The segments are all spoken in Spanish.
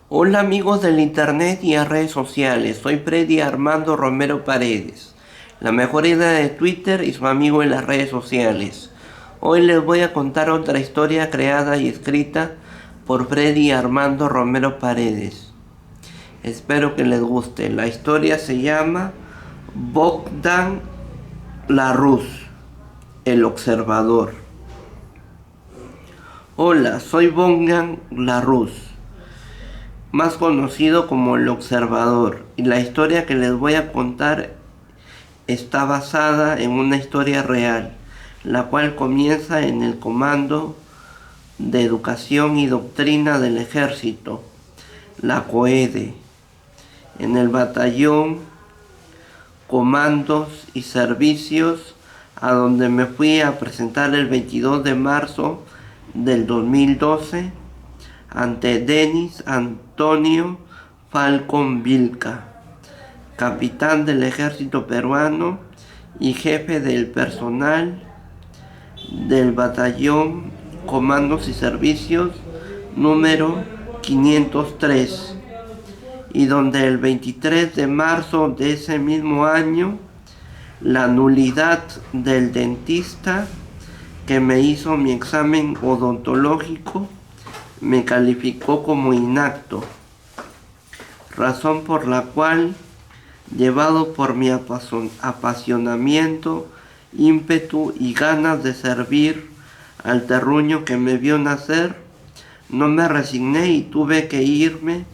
Hola amigos del internet y a redes sociales, soy Freddy Armando Romero Paredes, la mejor idea de Twitter y su amigo en las redes sociales. Hoy les voy a contar otra historia creada y escrita por Freddy Armando Romero Paredes. Espero que les guste. La historia se llama Bogdan Larousse, el observador. Hola, soy Bogdan Larousse, más conocido como el observador, y la historia que les voy a contar está basada en una historia real, la cual comienza en el Comando de Educación y Doctrina del Ejército, la COEDE, en el Batallón Comandos y Servicios, a donde me fui a presentar el 22 de marzo del 2012 ante Denis Antonio Falcón Vilca, capitán del ejército peruano y jefe del personal del batallón Comandos y Servicios número 503, y donde el 23 de marzo de ese mismo año la nulidad del dentista que me hizo mi examen odontológico me calificó como inapto, razón por la cual, llevado por mi apasionamiento, ímpetu y ganas de servir al terruño que me vio nacer, no me resigné y tuve que irme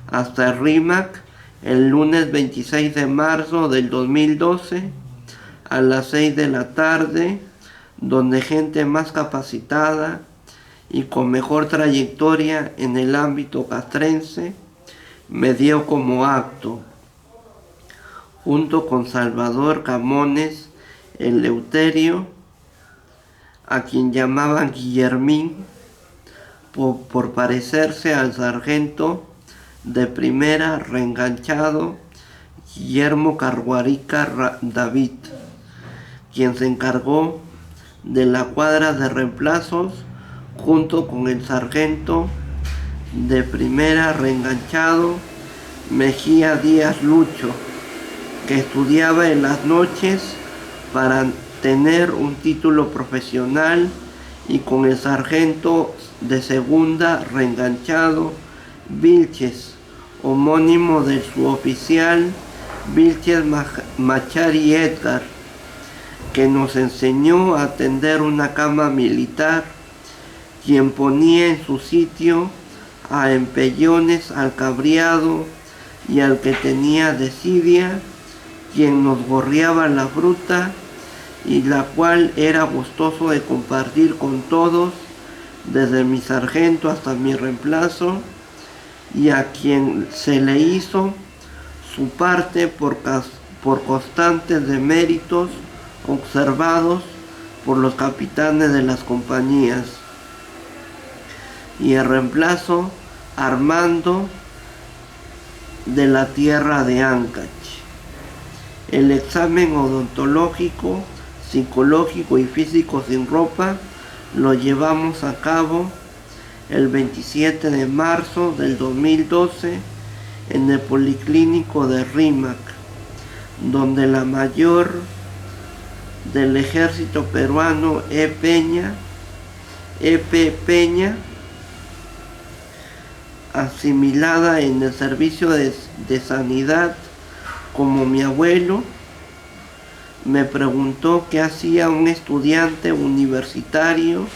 hasta Rímac el lunes 26 de marzo del 2012 a las 6 de la tarde, donde gente más capacitada y con mejor trayectoria en el ámbito castrense me dio como acto, junto con Salvador Camones Eleuterio, a quien llamaban Guillermín por parecerse al sargento de primera reenganchado Guillermo Carguarica David, quien se encargó de la cuadra de reemplazos junto con el sargento de primera reenganchado Mejía Díaz Lucho, que estudiaba en las noches para tener un título profesional, y con el sargento de segunda reenganchado Vilches, homónimo de su oficial Vilches Machari Edgar, que nos enseñó a tender una cama militar, quien ponía en su sitio a empellones al cabreado y al que tenía desidia, quien nos gorreaba la fruta y la cual era gustoso de compartir con todos, desde mi sargento hasta mi reemplazo, y a quien se le hizo su parte por constantes deméritos observados por los capitanes de las compañías, y el reemplazo Armando de la tierra de Ancash. El examen odontológico, psicológico y físico sin ropa lo llevamos a cabo el 27 de marzo del 2012 en el Policlínico de Rímac, donde la mayor del ejército peruano E.P. Peña, asimilada en el servicio de sanidad como mi abuelo, me preguntó qué hacía un estudiante universitario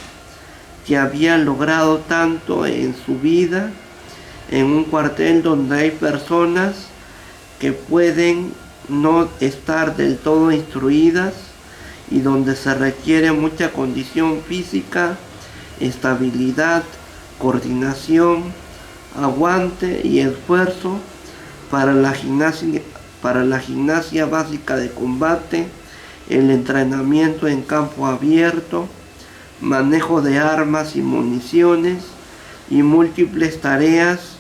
que había logrado tanto en su vida en un cuartel donde hay personas que pueden no estar del todo instruidas y donde se requiere mucha condición física, estabilidad, coordinación, aguante y esfuerzo para la gimnasia básica de combate, el entrenamiento en campo abierto, manejo de armas y municiones y múltiples tareas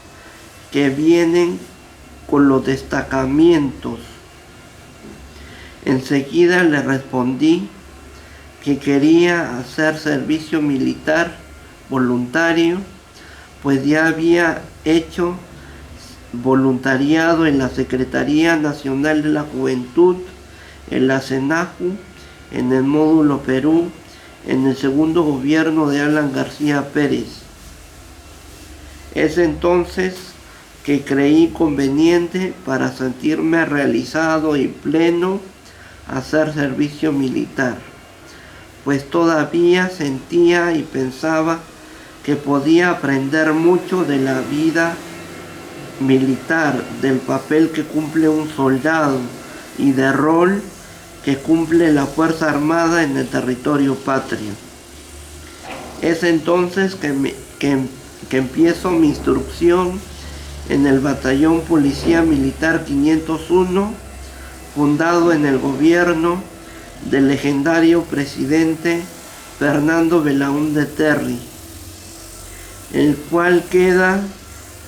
que vienen con los destacamientos. Enseguida le respondí que quería hacer servicio militar voluntario, pues ya había hecho voluntariado en la Secretaría Nacional de la Juventud, en la SENAJU, en el Módulo Perú, en el segundo gobierno de Alan García Pérez. Es entonces que creí conveniente, para sentirme realizado y pleno, hacer servicio militar, pues todavía sentía y pensaba que podía aprender mucho de la vida militar, del papel que cumple un soldado y del rol que cumple la Fuerza Armada en el territorio patrio. Es entonces que empiezo mi instrucción en el Batallón Policía Militar 501, fundado en el gobierno del legendario presidente Fernando Belaúnde Terry, el cual queda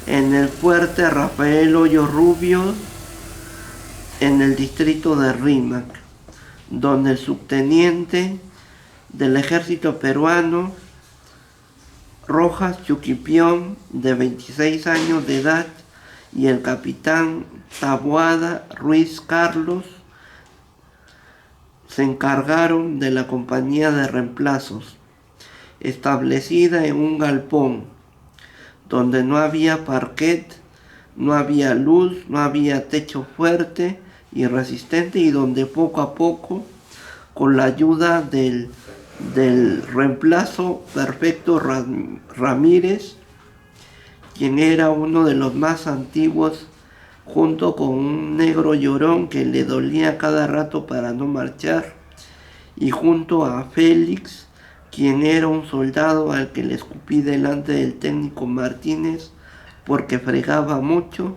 en el fuerte Rafael Hoyo Rubio, en el distrito de Rímac, donde el subteniente del ejército peruano, Rojas Chuquipión, de 26 años de edad, y el capitán Taboada Ruiz Carlos se encargaron de la compañía de reemplazos, establecida en un galpón donde no había parquet, no había luz, no había techo fuerte y resistente, y donde poco a poco, con la ayuda del reemplazo Perfecto Ramírez, quien era uno de los más antiguos, junto con un negro llorón que le dolía cada rato para no marchar, y junto a Félix, quien era un soldado al que le escupí delante del técnico Martínez porque fregaba mucho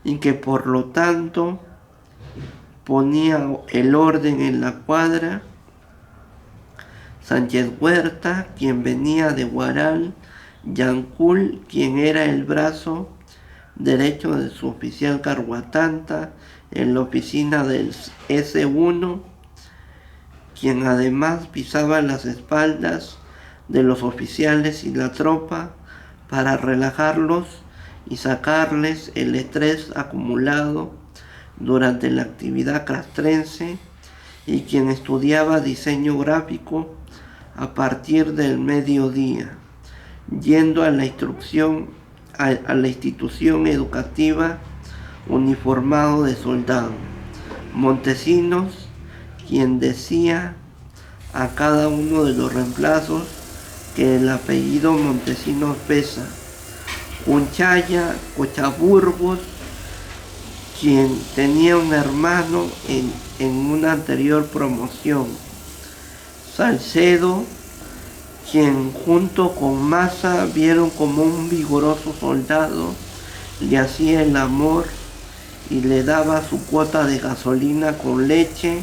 y que por lo tanto ponía el orden en la cuadra, Sánchez Huerta, quien venía de Huaral, Yancul, quien era el brazo derecho de su oficial Carhuatanta en la oficina del S1, quien además pisaba las espaldas de los oficiales y la tropa para relajarlos y sacarles el estrés acumulado durante la actividad castrense, y quien estudiaba diseño gráfico a partir del mediodía, yendo a la institución educativa uniformado de soldado. Montesinos, quien decía a cada uno de los reemplazos que el apellido Montesinos pesa. Unchaya Cochaburgos, quien tenía un hermano en una anterior promoción. Salcedo, quien junto con Maza vieron como un vigoroso soldado, le hacía el amor y le daba su cuota de gasolina con leche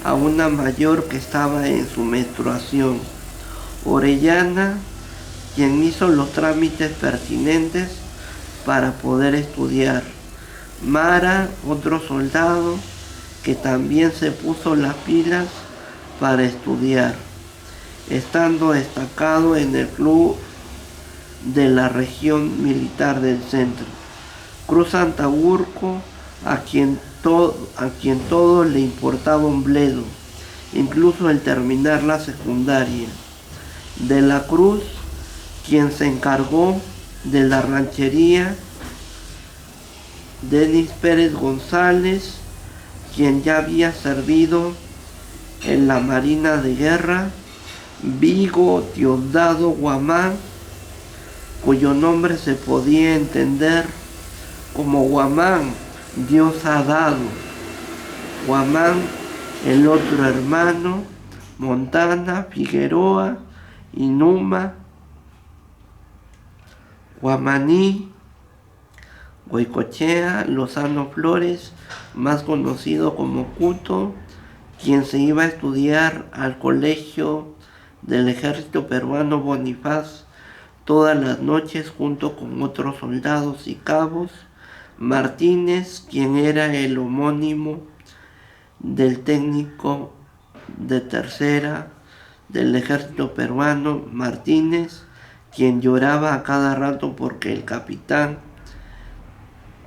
a una mayor que estaba en su menstruación. Orellana, quien hizo los trámites pertinentes para poder estudiar. Mara, otro soldado que también se puso las pilas para estudiar, estando destacado en el club de la región militar del centro. Cruz Santaurco, a quien todo le importaba un bledo, incluso el terminar la secundaria. De la Cruz, quien se encargó de la ranchería. Denis Pérez González, quien ya había servido en la Marina de Guerra. Vigo Diosdado Guamán, cuyo nombre se podía entender como Guamán, Dios ha dado. Guamán, el otro hermano, Montana, Figueroa, Inuma, Guamaní, Goicochea, Lozano Flores, más conocido como Cuto, quien se iba a estudiar al colegio del ejército peruano Bonifaz todas las noches junto con otros soldados y cabos. Martínez, quien era el homónimo del técnico de tercera del ejército peruano, Martínez, quien lloraba a cada rato porque el capitán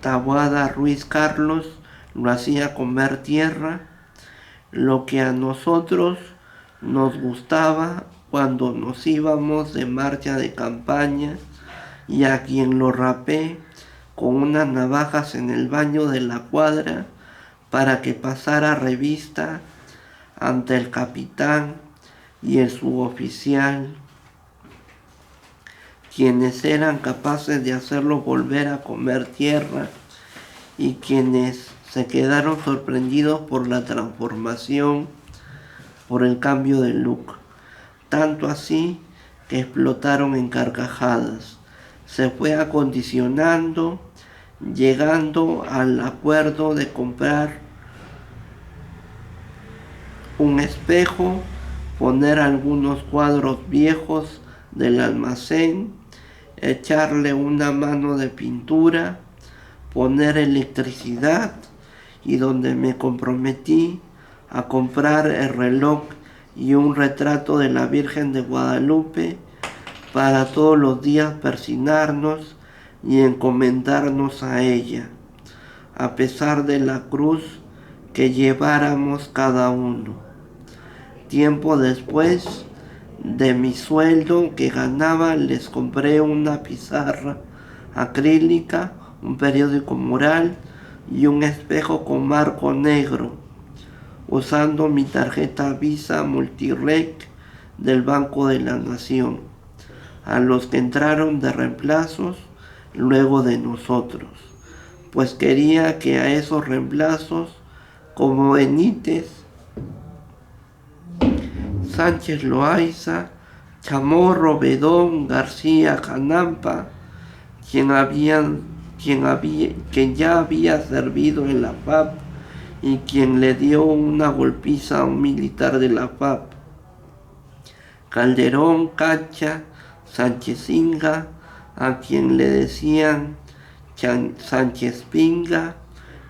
Taboada Ruiz Carlos lo hacía comer tierra, lo que a nosotros nos gustaba cuando nos íbamos de marcha de campaña, y a quien lo rapé con unas navajas en el baño de la cuadra para que pasara revista ante el capitán y el suboficial, quienes eran capaces de hacerlo volver a comer tierra y quienes se quedaron sorprendidos por la transformación, por el cambio de look. Tanto así que explotaron en carcajadas. Se fue acondicionando, llegando al acuerdo de comprar un espejo, poner algunos cuadros viejos del almacén, echarle una mano de pintura, poner electricidad, y donde me comprometí a comprar el reloj y un retrato de la Virgen de Guadalupe para todos los días persignarnos y encomendarnos a ella, a pesar de la cruz que lleváramos cada uno. Tiempo después de mi sueldo que ganaba, les compré una pizarra acrílica, un periódico mural y un espejo con marco negro, usando mi tarjeta Visa Multirec del Banco de la Nación, a los que entraron de reemplazos luego de nosotros, pues quería que a esos reemplazos, como Benítez, Sánchez Loaiza, Chamorro, Bedón, García, Canampa, quien ya había servido en la FAP y quien le dio una golpiza a un militar de la FAP, Calderón, Cacha, Sánchezinga, a quien le decían Sánchez Pinga,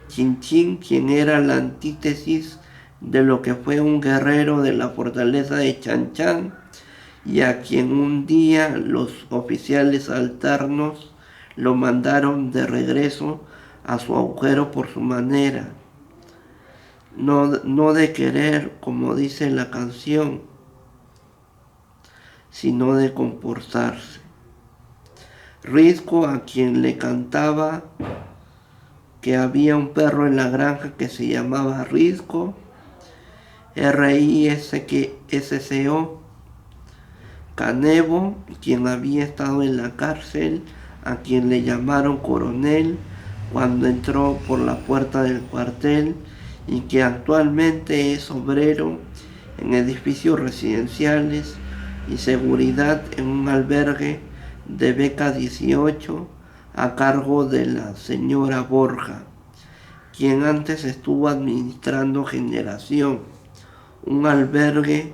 Chinchín, quien era la antítesis de lo que fue un guerrero de la fortaleza de Chanchán, y a quien un día los oficiales alternos lo mandaron de regreso a su agujero por su manera, no de querer, como dice la canción, sino de comportarse. Risco, a quien le cantaba que había un perro en la granja que se llamaba Risco, RISCO. Canevo, quien había estado en la cárcel, a quien le llamaron coronel cuando entró por la puerta del cuartel y que actualmente es obrero en edificios residenciales y seguridad en un albergue de Beca 18 a cargo de la señora Borja, quien antes estuvo administrando Generación, un albergue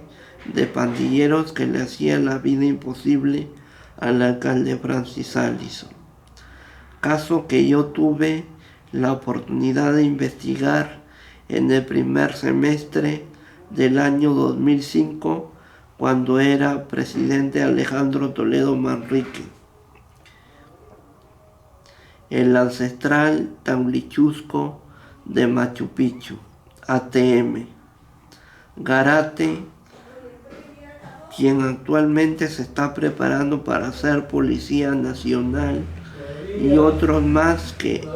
de pandilleros que le hacía la vida imposible al alcalde Francis Allison. Caso que yo tuve la oportunidad de investigar en el primer semestre del año 2005, cuando era presidente Alejandro Toledo Manrique. El ancestral Tamlichusco de Machu Picchu, ATM. Garate, quien actualmente se está preparando para ser policía nacional, y otros más que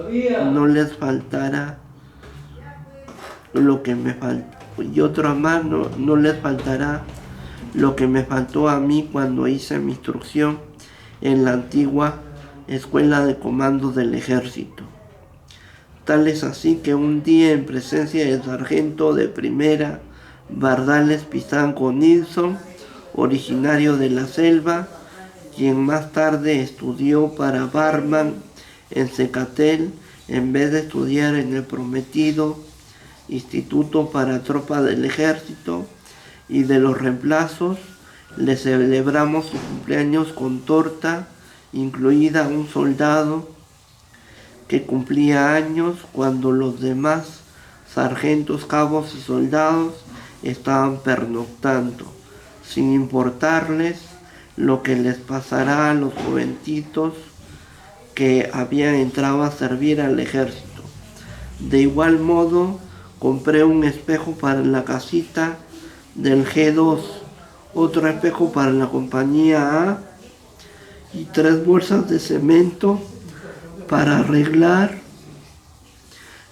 no les faltará lo que me faltó, y otros más no les faltará lo que me faltó a mí cuando hice mi instrucción en la antigua Escuela de Comandos del Ejército. Tal es así que un día, en presencia del sargento de primera Bardales Pizanco Nilsson, originario de la selva, quien más tarde estudió para barman en Secatel en vez de estudiar en el prometido Instituto para Tropas del Ejército y de los Reemplazos, le celebramos su cumpleaños con torta, incluida un soldado que cumplía años cuando los demás sargentos, cabos y soldados estaban pernoctando, sin importarles lo que les pasará a los jovencitos que habían entrado a servir al ejército. De igual modo, compré un espejo para la casita del G2, otro espejo para la compañía A y 3 bolsas de cemento para arreglar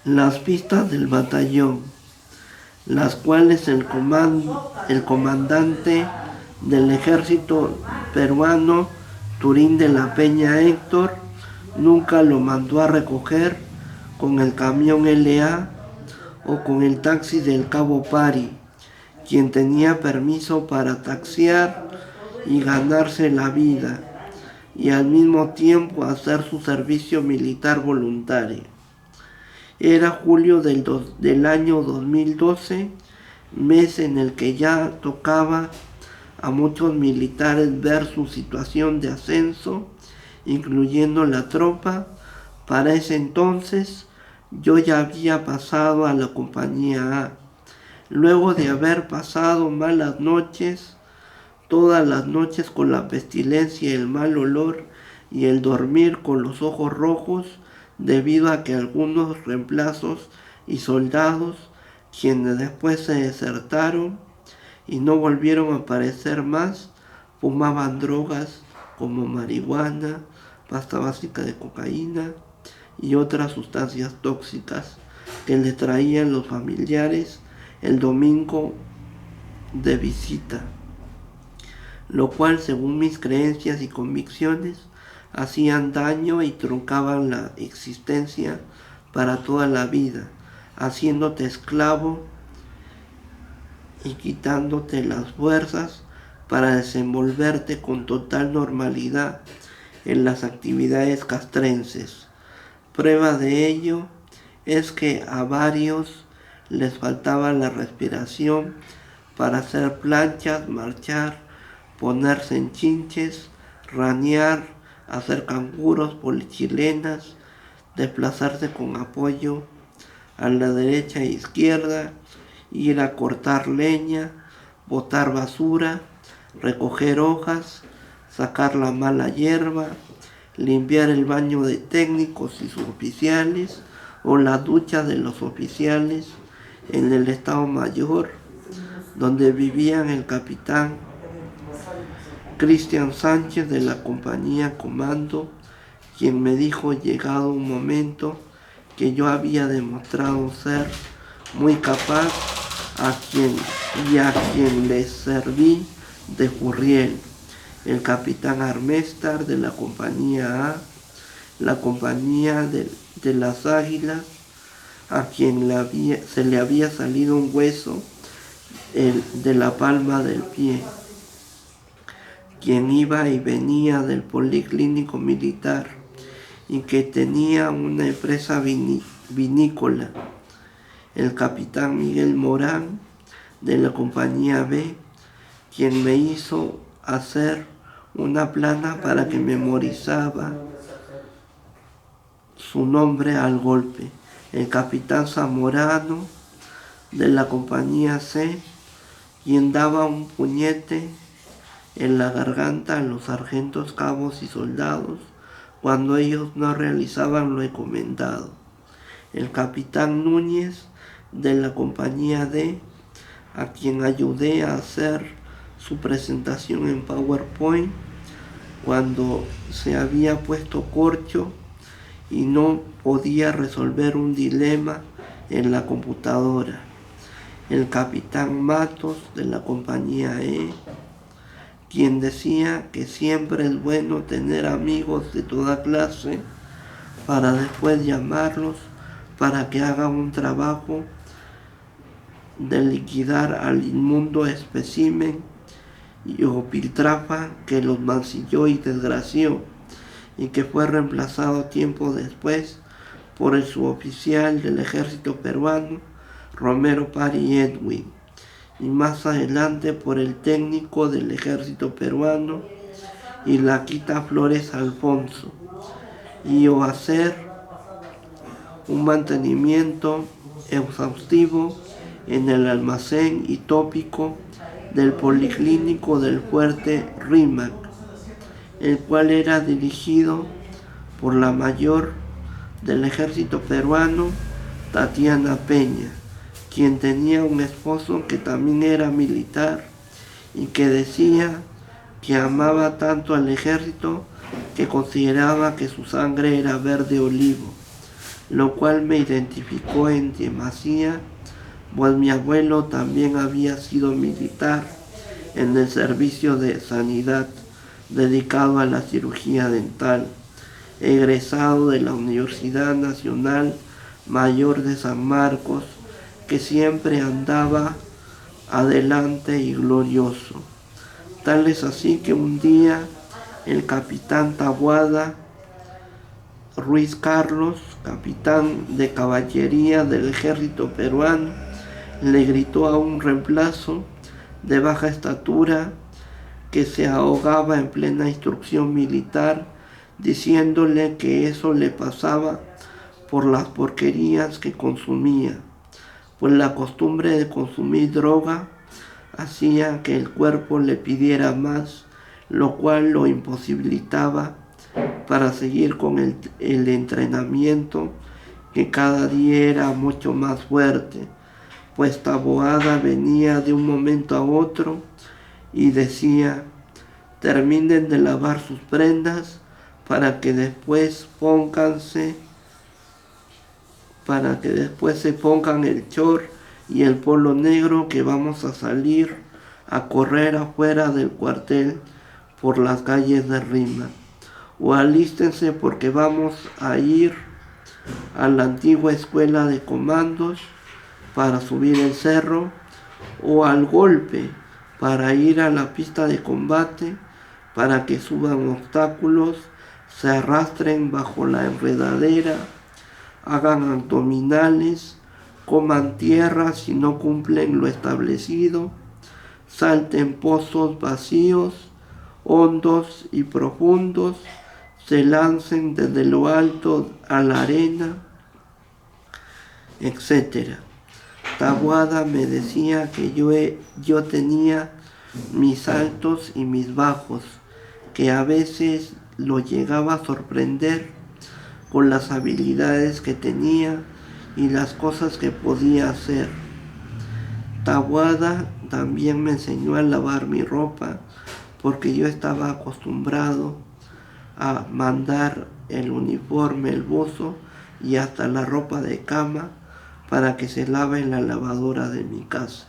las pistas del batallón, las cuales el comandante del ejército peruano, Turín de la Peña Héctor, nunca lo mandó a recoger con el camión LA o con el taxi del Cabo Pari, quien tenía permiso para taxiar y ganarse la vida, y al mismo tiempo hacer su servicio militar voluntario. Era julio del año 2012, mes en el que ya tocaba a muchos militares ver su situación de ascenso, incluyendo la tropa. Para ese entonces yo ya había pasado a la compañía A. Luego de haber pasado malas noches, todas las noches con la pestilencia y el mal olor y el dormir con los ojos rojos, debido a que algunos reemplazos y soldados, quienes después se desertaron y no volvieron a aparecer más, fumaban drogas como marihuana, pasta básica de cocaína y otras sustancias tóxicas que le traían los familiares el domingo de visita, lo cual, según mis creencias y convicciones, hacían daño y truncaban la existencia para toda la vida, haciéndote esclavo y quitándote las fuerzas para desenvolverte con total normalidad en las actividades castrenses. Prueba de ello es que a varios les faltaba la respiración para hacer planchas, marchar, ponerse en chinches, ranear, hacer canguros, polichilenas, desplazarse con apoyo a la derecha e izquierda, ir a cortar leña, botar basura, recoger hojas, sacar la mala hierba, limpiar el baño de técnicos y suboficiales o la ducha de los oficiales en el Estado Mayor, donde vivían el capitán Cristian Sánchez de la compañía Comando, quien me dijo, llegado un momento, que yo había demostrado ser muy capaz a quien le serví de Furriel, el capitán Armestar de la compañía A, la compañía de las Águilas, a quien se le había salido un hueso de la palma del pie, quien iba y venía del Policlínico Militar y que tenía una empresa vinícola, el capitán Miguel Morán de la compañía B, quien me hizo hacer una plana para que memorizaba su nombre al golpe, el capitán Zamorano de la compañía C, quien daba un puñete en la garganta a los sargentos, cabos y soldados cuando ellos no realizaban lo encomendado, el capitán Núñez de la compañía D, a quien ayudé a hacer su presentación en PowerPoint cuando se había puesto corcho y no podía resolver un dilema en la computadora, el capitán Matos de la compañía E, quien decía que siempre es bueno tener amigos de toda clase para después llamarlos para que hagan un trabajo de liquidar al inmundo espécimen o piltrafa que los mancilló y desgració, y que fue reemplazado tiempo después por el suboficial del ejército peruano, Romero Pari Edwin, y más adelante por el técnico del ejército peruano, Ilaquita Flores Alfonso, y o hacer un mantenimiento exhaustivo en el almacén y tópico del Policlínico del Fuerte Rímac, el cual era dirigido por la mayor del ejército peruano, Tatiana Peña, quien tenía un esposo que también era militar y que decía que amaba tanto al ejército que consideraba que su sangre era verde olivo, lo cual me identificó en demasía, pues mi abuelo también había sido militar en el servicio de sanidad dedicado a la cirugía dental, egresado de la Universidad Nacional Mayor de San Marcos, que siempre andaba adelante y glorioso. Tal es así que un día el capitán Taboada Ruiz Carlos, capitán de caballería del ejército peruano, le gritó a un reemplazo de baja estatura que se ahogaba en plena instrucción militar, diciéndole que eso le pasaba por las porquerías que consumía, pues la costumbre de consumir droga hacía que el cuerpo le pidiera más, lo cual lo imposibilitaba para seguir con el entrenamiento, que cada día era mucho más fuerte, pues Taboada venía de un momento a otro y decía: terminen de lavar sus prendas para que después se pongan el short y el polo negro, que vamos a salir a correr afuera del cuartel por las calles de Rima. O alístense porque vamos a ir a la antigua escuela de comandos para subir el cerro, o al golpe para ir a la pista de combate, para que suban obstáculos, se arrastren bajo la enredadera, hagan abdominales, coman tierra si no cumplen lo establecido, salten pozos vacíos, hondos y profundos, se lancen desde lo alto a la arena, etc. Taboada me decía que yo tenía mis altos y mis bajos, que a veces lo llegaba a sorprender con las habilidades que tenía y las cosas que podía hacer. Taboada también me enseñó a lavar mi ropa, porque yo estaba acostumbrado a mandar el uniforme, el buzo y hasta la ropa de cama para que se lave en la lavadora de mi casa.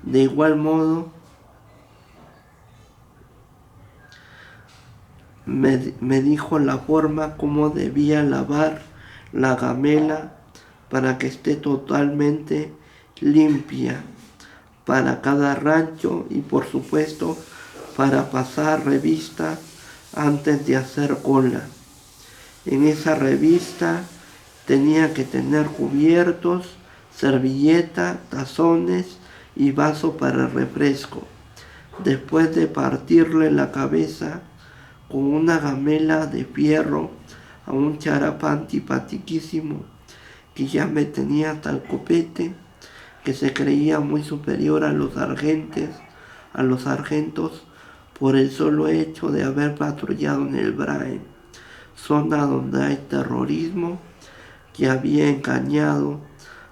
De igual modo, me dijo la forma como debía lavar la gamela para que esté totalmente limpia para cada rancho, y por supuesto para pasar revista antes de hacer cola. En esa revista tenía que tener cubiertos, servilleta, tazones y vaso para refresco. Después de partirle la cabeza con una gamela de fierro a un charapa antipatiquísimo que ya me tenía hasta el copete, que se creía muy superior a los sargentos por el solo hecho de haber patrullado en el Brae, zona donde hay terrorismo, que había engañado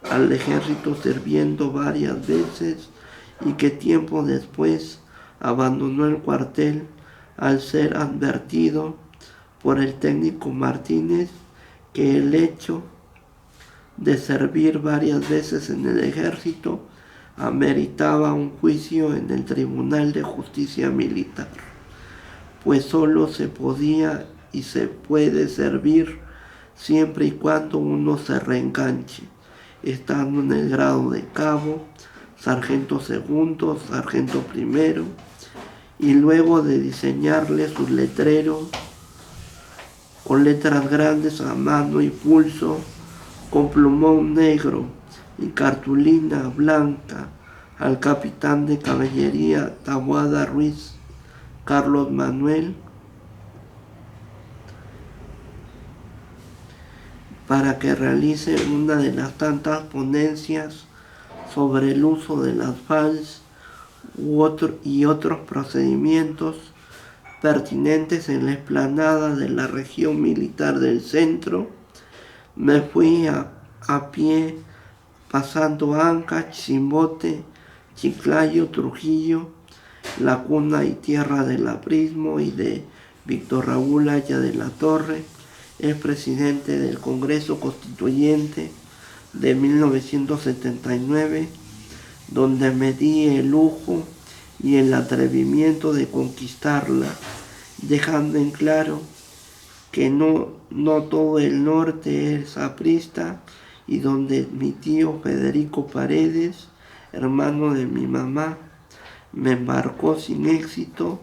al ejército sirviendo varias veces y que tiempo después abandonó el cuartel al ser advertido por el técnico Martínez que el hecho de servir varias veces en el ejército ameritaba un juicio en el Tribunal de Justicia Militar, pues solo se podía y se puede servir siempre y cuando uno se reenganche, estando en el grado de cabo, sargento segundo, sargento primero, y luego de diseñarle sus letreros con letras grandes a mano y pulso, con plumón negro y cartulina blanca, al capitán de caballería Taboada Ruiz Carlos Manuel, para que realice una de las tantas ponencias sobre el uso de las FALS y otros procedimientos pertinentes en la explanada de la región militar del centro. Me fui a pie, pasando Ancash, Chimbote, Chiclayo, Trujillo, la cuna y tierra del aprismo y de Víctor Raúl Haya de la Torre, el presidente del Congreso Constituyente de 1979, donde me di el lujo y el atrevimiento de conquistarla, dejando en claro que no todo el norte es aprista, y donde mi tío Federico Paredes, hermano de mi mamá, me embarcó sin éxito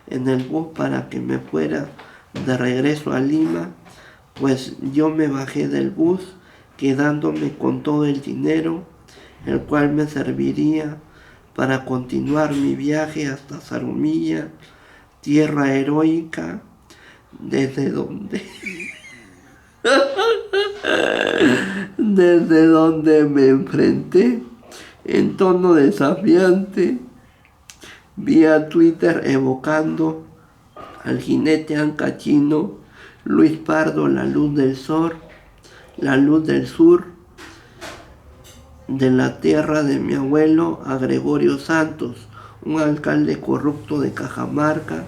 en el bus para que me fuera de regreso a Lima, pues yo me bajé del bus quedándome con todo el dinero, el cual me serviría para continuar mi viaje hasta Zarumilla, tierra heroica, desde donde me enfrenté en tono desafiante vía Twitter evocando al jinete ancachino Luis Pardo, la luz del sur, de la tierra de mi abuelo, a Gregorio Santos, un alcalde corrupto de Cajamarca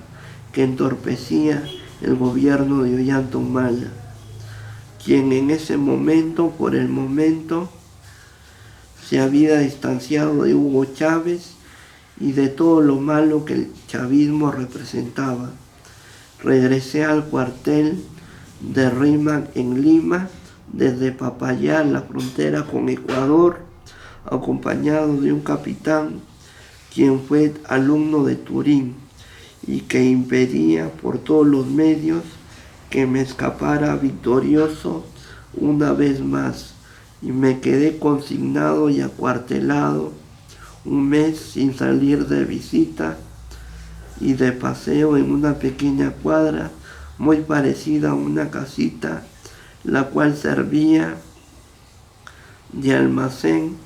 que entorpecía el gobierno de Ollanta Humala, quien en ese momento, por el momento, se había distanciado de Hugo Chávez y de todo lo malo que el chavismo representaba. Regresé al cuartel de RIMAC en Lima, desde Papayá, la frontera con Ecuador, acompañado de un capitán quien fue alumno de Turín y que impedía por todos los medios que me escapara victorioso una vez más, y me quedé consignado y acuartelado un mes sin salir de visita y de paseo en una pequeña cuadra muy parecida a una casita, la cual servía de almacén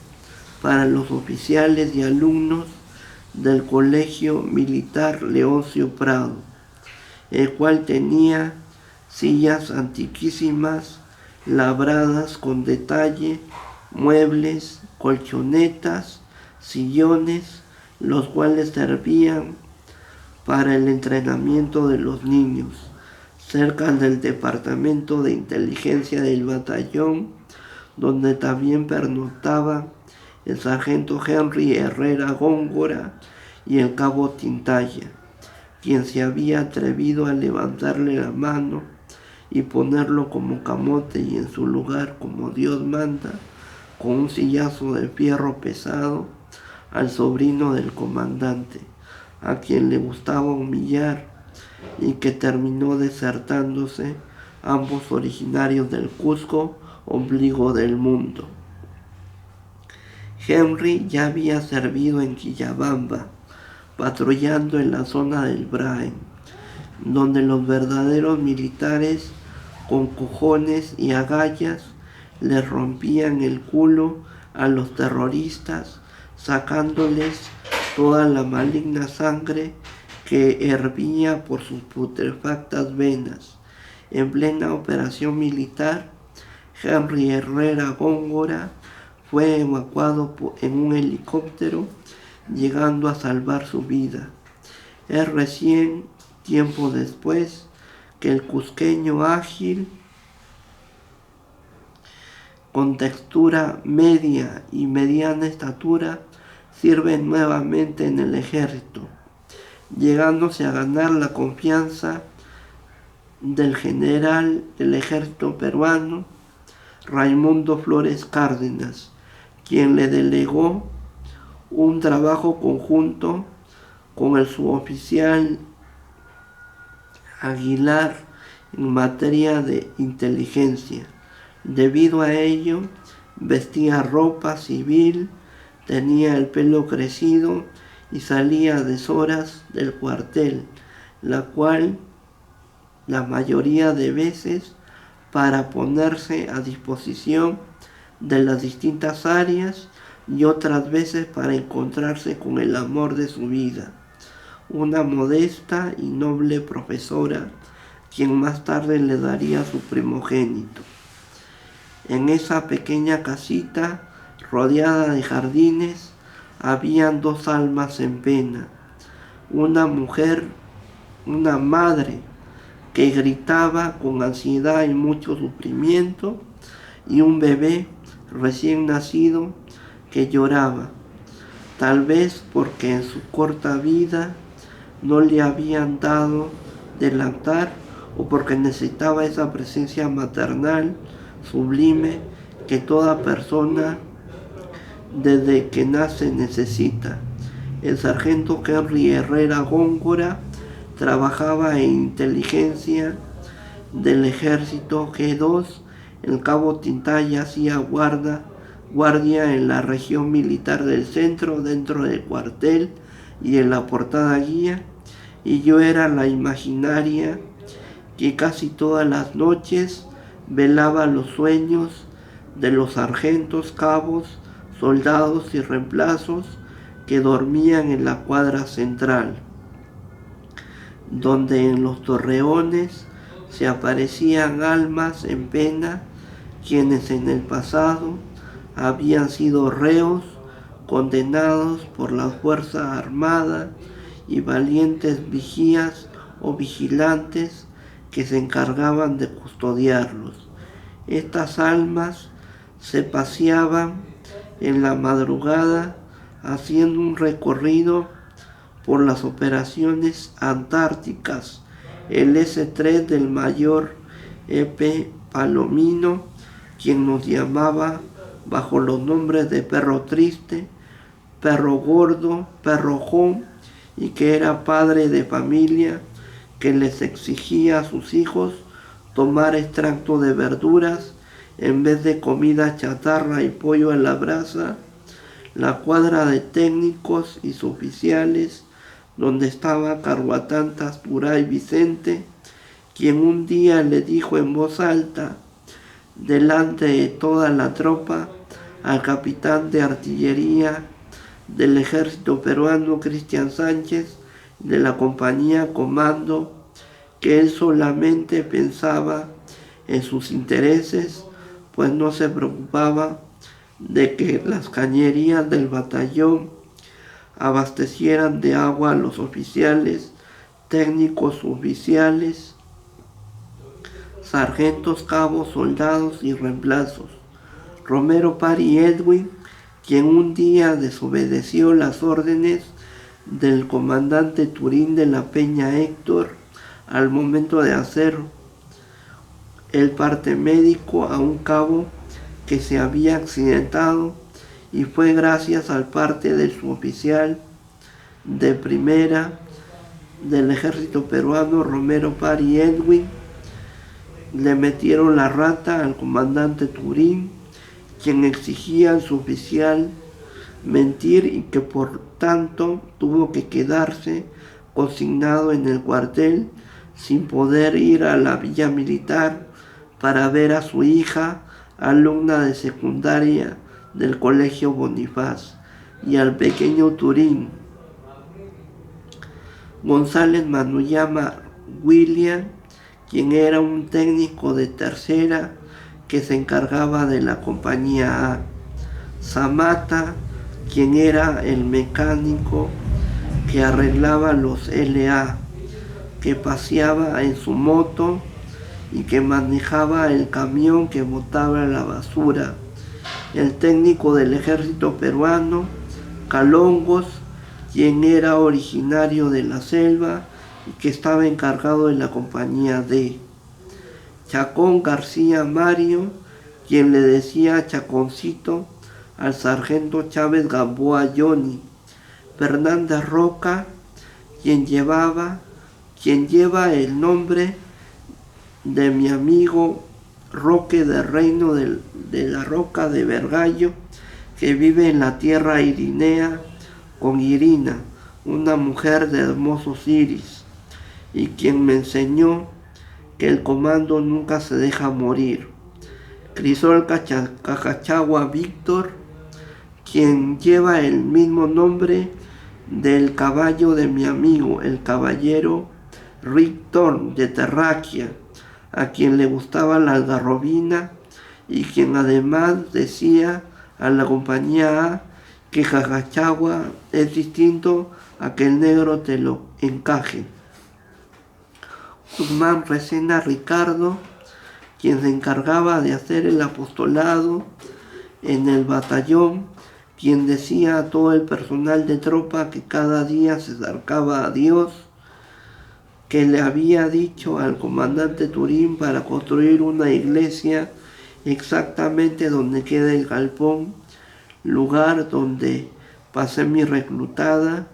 para los oficiales y alumnos del Colegio Militar Leoncio Prado, el cual tenía sillas antiquísimas labradas con detalle, muebles, colchonetas, sillones, los cuales servían para el entrenamiento de los niños, cerca del departamento de inteligencia del batallón, donde también pernoctaban el sargento Henry Herrera Góngora y el cabo Tintaya, quien se había atrevido a levantarle la mano y ponerlo como camote y en su lugar como Dios manda, con un sillazo de fierro pesado, al sobrino del comandante, a quien le gustaba humillar y que terminó desertándose, ambos originarios del Cusco, ombligo del mundo. Henry ya había servido en Quillabamba, patrullando en la zona del Braen, donde los verdaderos militares con cojones y agallas le rompían el culo a los terroristas, sacándoles toda la maligna sangre que hervía por sus putrefactas venas. En plena operación militar, Henry Herrera Góngora fue evacuado en un helicóptero, llegando a salvar su vida. Es recién, tiempo después, que el cusqueño ágil, con textura media y mediana estatura, sirve nuevamente en el ejército, llegándose a ganar la confianza del general del ejército peruano, Raimundo Flores Cárdenas, quien le delegó un trabajo conjunto con el suboficial Aguilar en materia de inteligencia. Debido a ello, vestía ropa civil, tenía el pelo crecido y salía a deshoras del cuartel, la cual la mayoría de veces para ponerse a disposición de las distintas áreas y otras veces para encontrarse con el amor de su vida, una modesta y noble profesora, quien más tarde le daría su primogénito. En esa pequeña casita, rodeada de jardines, habían dos almas en pena. Una mujer, una madre, que gritaba con ansiedad y mucho sufrimiento, y un bebé recién nacido que lloraba, tal vez porque en su corta vida no le habían dado de lactar o porque necesitaba esa presencia maternal sublime que toda persona desde que nace necesita. El sargento Henry Herrera Góngora trabajaba en inteligencia del ejército G2. El cabo Tintaya hacía guardia en la región militar del centro, dentro del cuartel y en la portada guía, y yo era la imaginaria que casi todas las noches velaba los sueños de los sargentos, cabos, soldados y reemplazos que dormían en la cuadra central, donde en los torreones se aparecían almas en pena, quienes en el pasado habían sido reos condenados por la Fuerza Armada y valientes vigías o vigilantes que se encargaban de custodiarlos. Estas almas se paseaban en la madrugada haciendo un recorrido por las operaciones antárticas. El S-3 del mayor E.P. Palomino, quien nos llamaba bajo los nombres de Perro Triste, Perro Gordo, Perro Jón, y que era padre de familia, que les exigía a sus hijos tomar extracto de verduras en vez de comida chatarra y pollo a la brasa. La cuadra de técnicos y suboficiales, donde estaba Carhuatán Tasturay Vicente, quien un día le dijo en voz alta, delante de toda la tropa, al capitán de artillería del ejército peruano Cristian Sánchez, de la compañía Comando, que él solamente pensaba en sus intereses, pues no se preocupaba de que las cañerías del batallón abastecieran de agua a los oficiales, técnicos oficiales, sargentos, cabos, soldados y reemplazos. Romero Pari Edwin, quien un día desobedeció las órdenes del comandante Turín de la Peña Héctor al momento de hacer el parte médico a un cabo que se había accidentado, y fue gracias al parte del suboficial de primera del ejército peruano Romero Pari Edwin, le metieron la rata al comandante Turín, quien exigía al suboficial mentir y que por tanto tuvo que quedarse consignado en el cuartel sin poder ir a la villa militar para ver a su hija, alumna de secundaria del colegio Bonifaz, y al pequeño Turín. González Manuyama William, quien era un técnico de tercera que se encargaba de la compañía A. Zamata, quien era el mecánico que arreglaba los LA, que paseaba en su moto y que manejaba el camión que botaba la basura. El técnico del ejército peruano, Calongos, quien era originario de la selva y que estaba encargado de la compañía D. Chacón García Mario, quien le decía Chaconcito al sargento Chávez Gamboa Johnny. Fernández Roca, quien lleva el nombre de mi amigo Roque de Reino de la Roca de Vergallo, que vive en la tierra irinea con Irina, una mujer de hermosos iris, y quien me enseñó que el comando nunca se deja morir. Crisol Cajachagua Víctor, quien lleva el mismo nombre del caballo de mi amigo, el caballero Rick Thorne de Terráquea, a quien le gustaba la algarrobina y quien además decía a la compañía A que Jajachagua es distinto a que el negro te lo encaje. Guzmán Resena Ricardo, quien se encargaba de hacer el apostolado en el batallón, quien decía a todo el personal de tropa que cada día se acercaba a Dios, que le había dicho al comandante Turín para construir una iglesia exactamente donde queda el galpón, lugar donde pasé mi reclutada,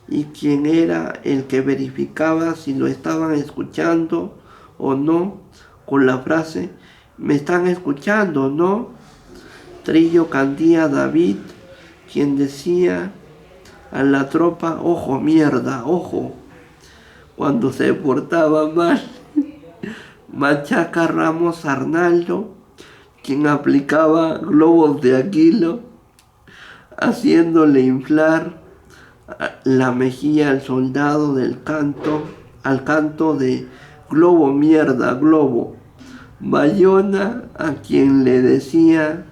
y quien era el que verificaba si lo estaban escuchando o no, con la frase: ¿me están escuchando, no? Trillo Candía David, quien decía a la tropa: ojo mierda, ojo, cuando se portaba mal. Machaca Ramos Arnaldo, quien aplicaba globos de Aquilo, haciéndole inflar la mejilla al soldado al canto de globo mierda, globo. Bayona, a quien le decía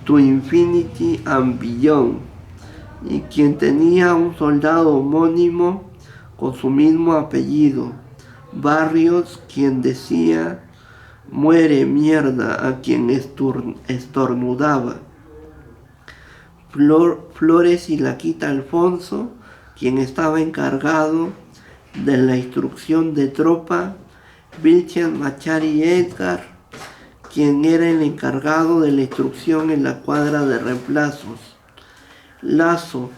to infinity and beyond, y quien tenía un soldado homónimo con su mismo apellido. Barrios, quien decía muere mierda a quien estornudaba. Flores y Laquita Alfonso, quien estaba encargado de la instrucción de tropa. Vilchen Machari Edgar, quien era el encargado de la instrucción en la cuadra de reemplazos. Lazo,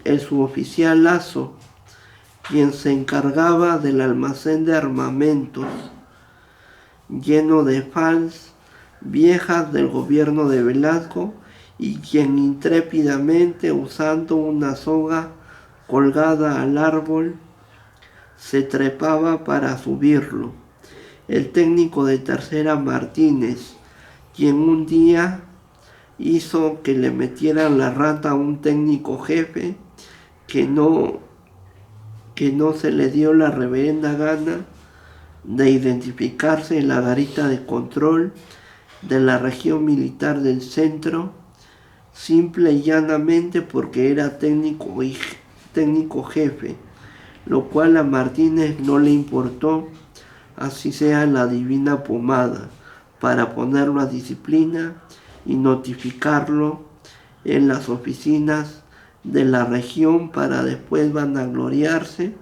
el suboficial Lazo, quien se encargaba del almacén de armamentos lleno de fals viejas del gobierno de Velasco, y quien intrépidamente, usando una soga colgada al árbol, se trepaba para subirlo. El técnico de tercera Martínez, quien un día hizo que le metieran la rata a un técnico jefe que no se le dio la reverenda gana de identificarse en la garita de control de la región militar del centro, simple y llanamente porque era técnico jefe, lo cual a Martínez no le importó, así sea la divina pomada, para ponerlo a disciplina y notificarlo en las oficinas de la región para después vanagloriarse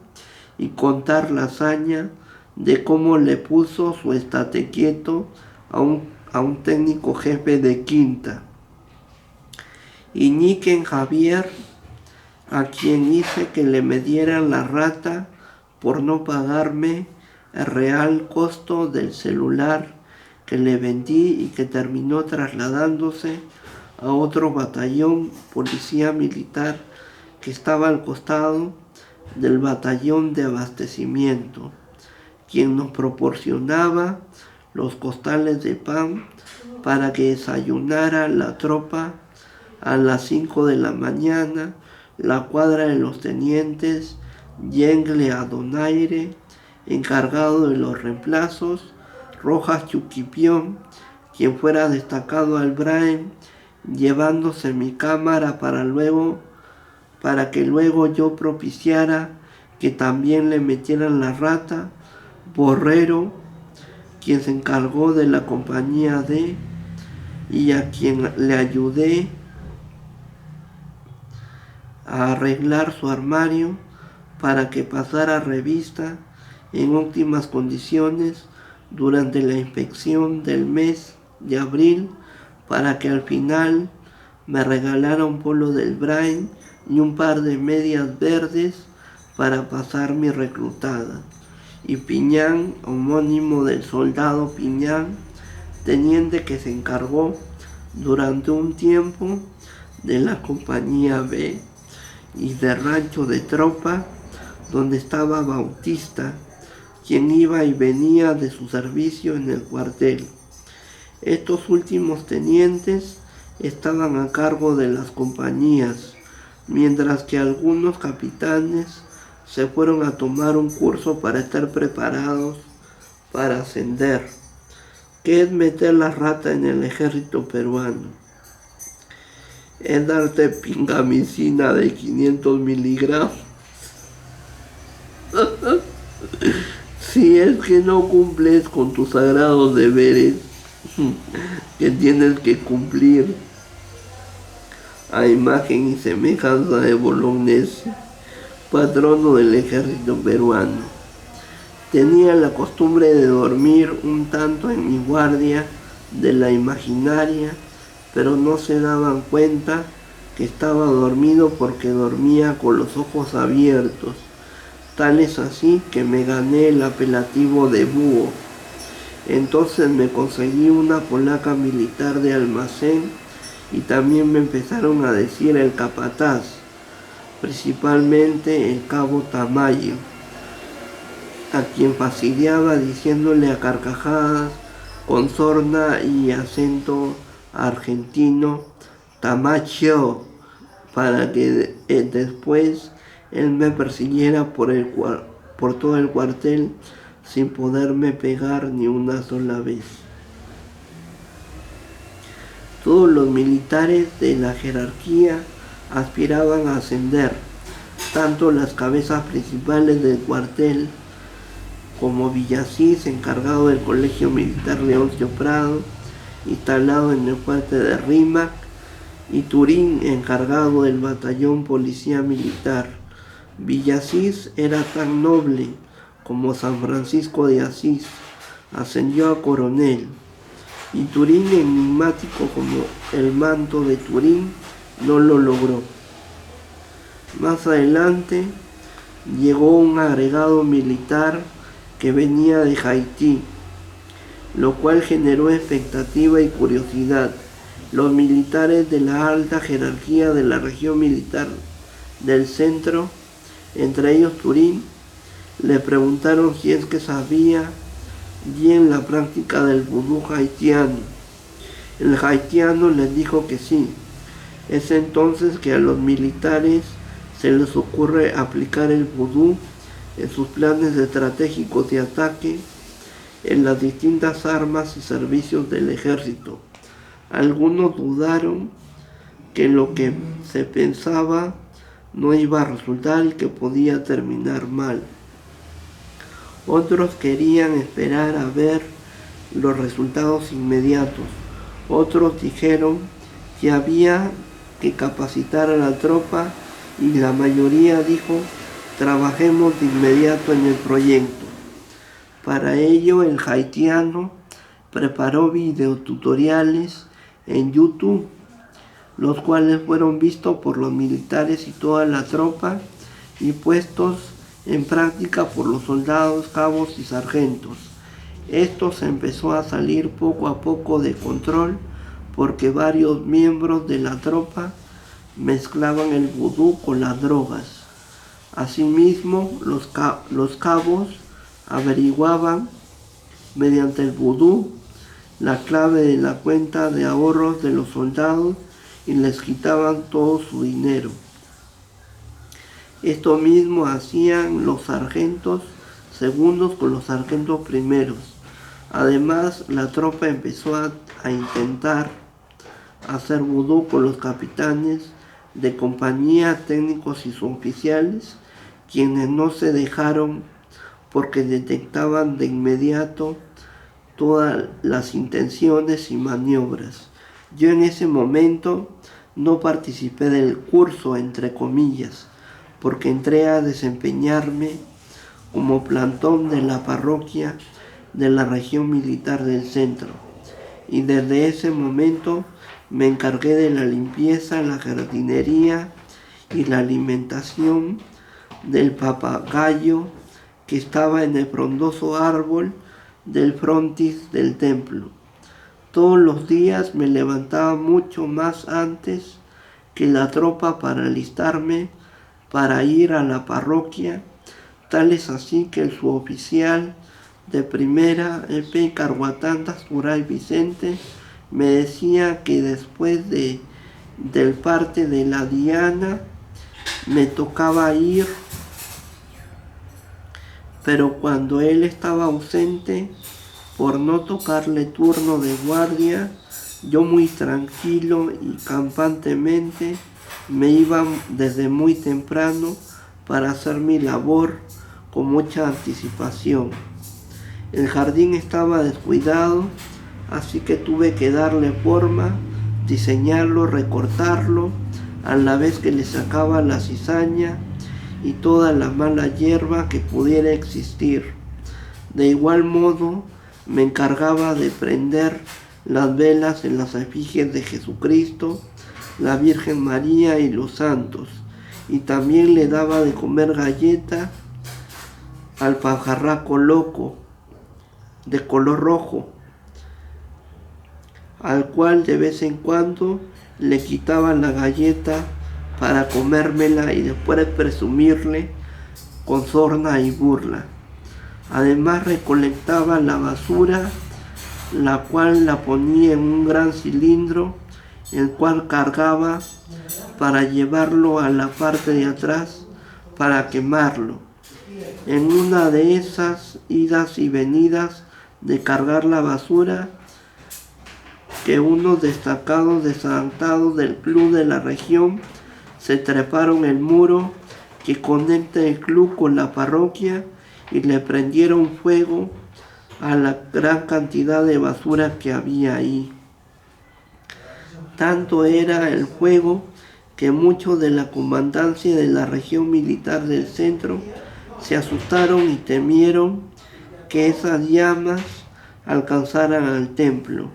y contar la hazaña de cómo le puso su estate quieto a un técnico jefe de quinta. Iñiquen Javier, a quien hice que le midieran la rata por no pagarme el real costo del celular que le vendí y que terminó trasladándose a otro batallón policía militar que estaba al costado del batallón de abastecimiento, quien nos proporcionaba los costales de pan para que desayunara la tropa a las 5 de la mañana, la cuadra de los tenientes Yengle Adonaire, encargado de los reemplazos, Rojas Chuquipión, quien fuera destacado al Braem, llevándose mi cámara para que luego yo propiciara que también le metieran la rata. Borrero, quien se encargó de la compañía D y a quien le ayudé a arreglar su armario para que pasara revista en óptimas condiciones durante la inspección del mes de abril, para que al final me regalara un polo del Brain y un par de medias verdes para pasar mi reclutada. Y Piñán, homónimo del soldado Piñán, teniente que se encargó durante un tiempo de la compañía B y de rancho de tropa, donde estaba Bautista, quien iba y venía de su servicio en el cuartel. Estos últimos tenientes estaban a cargo de las compañías, mientras que algunos capitanes se fueron a tomar un curso para estar preparados para ascender. ¿Qué es meter la rata en el ejército peruano? Es darte pingamicina de 500 miligramos. Si es que no cumples con tus sagrados deberes que tienes que cumplir a imagen y semejanza de Bolognesi, patrono del ejército peruano. Tenía la costumbre de dormir un tanto en mi guardia de la imaginaria, pero no se daban cuenta que estaba dormido porque dormía con los ojos abiertos. Tal es así que me gané el apelativo de búho. Entonces me conseguí una polaca militar de almacén y también me empezaron a decir el capataz, principalmente el cabo Tamayo, a quien fastidiaba diciéndole a carcajadas, con sorna y acento argentino, Tamacho, para que después él me persiguiera por todo el cuartel sin poderme pegar ni una sola vez. Todos los militares de la jerarquía aspiraban a ascender, tanto las cabezas principales del cuartel como Villasís, encargado del Colegio Militar Leoncio Prado, instalado en el fuerte de Rímac, y Turín, encargado del batallón Policía Militar. Villasís era tan noble como San Francisco de Asís, ascendió a coronel, y Turín, enigmático como el manto de Turín, no lo logró. Más adelante llegó un agregado militar que venía de Haití, lo cual generó expectativa y curiosidad. Los militares de la alta jerarquía de la región militar del centro, entre ellos Turín, le preguntaron si es que sabía bien la práctica del vudú haitiano. El haitiano les dijo que sí. Es entonces que a los militares se les ocurre aplicar el vudú en sus planes estratégicos de ataque en las distintas armas y servicios del ejército. Algunos dudaron que lo que se pensaba no iba a resultar y que podía terminar mal. Otros querían esperar a ver los resultados inmediatos. Otros dijeron que había que capacitar a la tropa y la mayoría dijo: trabajemos de inmediato en el proyecto. Para ello el haitiano preparó videotutoriales en YouTube, los cuales fueron vistos por los militares y toda la tropa y puestos en práctica por los soldados, cabos y sargentos. Esto se empezó a salir poco a poco de control porque varios miembros de la tropa mezclaban el vudú con las drogas. Asimismo, los cabos averiguaban mediante el vudú la clave de la cuenta de ahorros de los soldados y les quitaban todo su dinero. Esto mismo hacían los sargentos segundos con los sargentos primeros. Además, la tropa empezó a intentar hacer vudú con los capitanes de compañía, técnicos y suboficiales, quienes no se dejaron porque detectaban de inmediato todas las intenciones y maniobras. Yo en ese momento no participé del curso, entre comillas, porque entré a desempeñarme como plantón de la parroquia de la región militar del centro, y desde ese momento me encargué de la limpieza, la jardinería y la alimentación del papagayo que estaba en el frondoso árbol del frontis del templo. Todos los días me levantaba mucho más antes que la tropa para alistarme para ir a la parroquia. Tal es así que el suboficial de primera, EP Carhuatanta Suray Vicente, me decía que después del parte de la Diana me tocaba ir, pero cuando él estaba ausente, por no tocarle turno de guardia, yo muy tranquilo y campantemente me iba desde muy temprano para hacer mi labor con mucha anticipación. El jardín estaba descuidado, así que tuve que darle forma, diseñarlo, recortarlo, a la vez que le sacaba la cizaña y toda la mala hierba que pudiera existir. De igual modo, me encargaba de prender las velas en las efigies de Jesucristo, la Virgen María y los santos, y también le daba de comer galleta al pajarraco loco de color rojo, al cual de vez en cuando le quitaba la galleta para comérmela y después presumirle con sorna y burla. Además recolectaba la basura, la cual la ponía en un gran cilindro, el cual cargaba para llevarlo a la parte de atrás para quemarlo. En una de esas idas y venidas de cargar la basura, que unos destacados desadaptados del club de la región se treparon el muro que conecta el club con la parroquia y le prendieron fuego a la gran cantidad de basura que había ahí. Tanto era el fuego que muchos de la comandancia de la región militar del centro se asustaron y temieron que esas llamas alcanzaran al templo.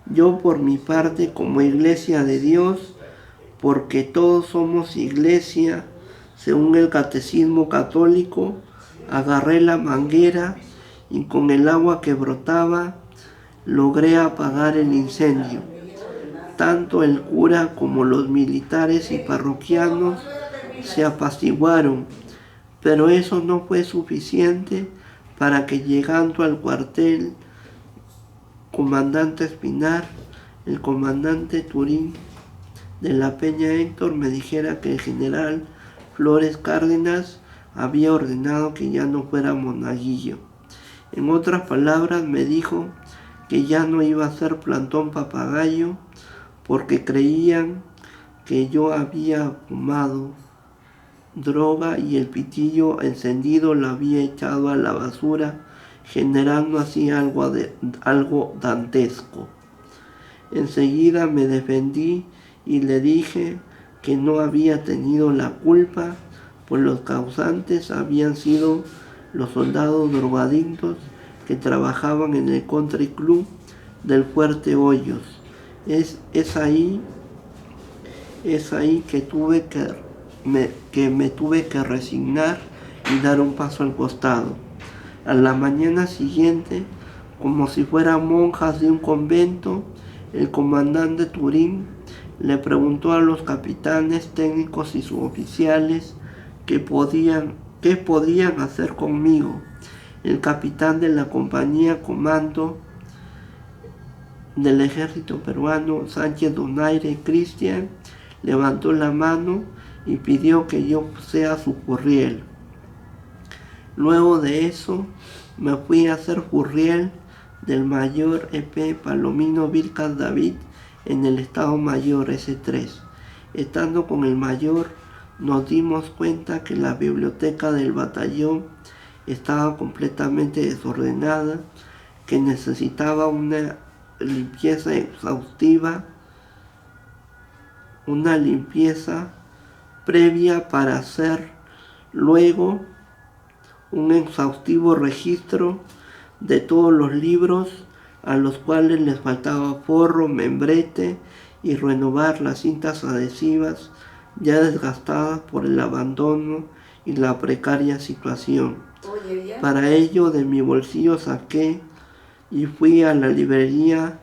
Yo por mi parte, como iglesia de Dios, porque todos somos iglesia, según el catecismo católico, agarré la manguera y con el agua que brotaba logré apagar el incendio. Tanto el cura como los militares y parroquianos se apaciguaron, pero eso no fue suficiente para que, llegando al cuartel comandante Espinar, el comandante Turín de la Peña Héctor me dijera que el general Flores Cárdenas había ordenado que ya no fuera monaguillo. En otras palabras, me dijo que ya no iba a ser plantón papagayo porque creían que yo había fumado droga y el pitillo encendido lo había echado a la basura, generando así algo dantesco. Enseguida me defendí y le dije que no había tenido la culpa, pues los causantes habían sido los soldados drogadictos que trabajaban en el country club del Fuerte Hoyos. Es ahí que me tuve que resignar y dar un paso al costado. A la mañana siguiente, como si fueran monjas de un convento, el comandante Turín le preguntó a los capitanes técnicos y suboficiales qué podían hacer conmigo. El capitán de la compañía comando del ejército peruano, Sánchez Donaire Cristian, levantó la mano y pidió que yo sea su furriel. Luego de eso me fui a hacer furriel del mayor E.P. Palomino Vilcas David en el Estado Mayor S3. Estando con el mayor, nos dimos cuenta que la biblioteca del batallón estaba completamente desordenada, que necesitaba una limpieza exhaustiva, una limpieza previa para hacer luego un exhaustivo registro de todos los libros a los cuales les faltaba forro, membrete y renovar las cintas adhesivas ya desgastadas por el abandono y la precaria situación. Para ello de mi bolsillo saqué y fui a la librería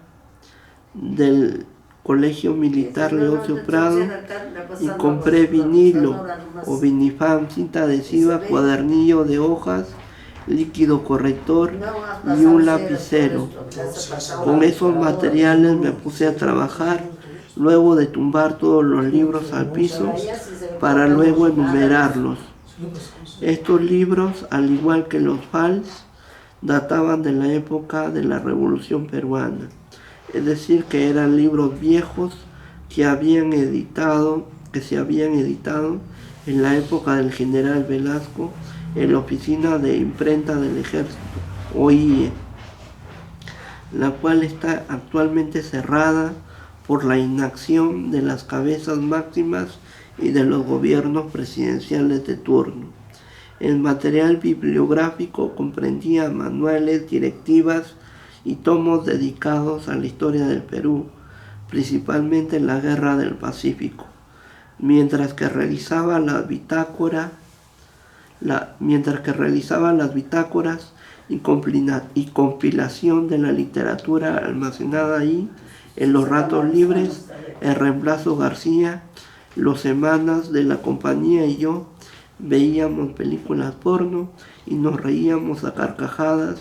del Colegio Militar Leoncio Prado y compré vinilo o vinifam, cinta adhesiva, cuadernillo de hojas líquido corrector y un lapicero. Con esos materiales me puse a trabajar, luego de tumbar todos los libros al piso para luego enumerarlos. Estos libros, al igual que los vals, databan de la época de la Revolución Peruana, es decir, que eran libros viejos que se habían editado en la época del general Velasco en la oficina de imprenta del ejército, OIE, la cual está actualmente cerrada por la inacción de las cabezas máximas y de los gobiernos presidenciales de turno. El material bibliográfico comprendía manuales, directivas y tomos dedicados a la historia del Perú, principalmente en la Guerra del Pacífico, mientras que realizaba las bitácoras y compilación de la literatura almacenada ahí en los ratos libres. El Reemplazo García, los Semanas de la compañía y yo veíamos películas porno y nos reíamos a carcajadas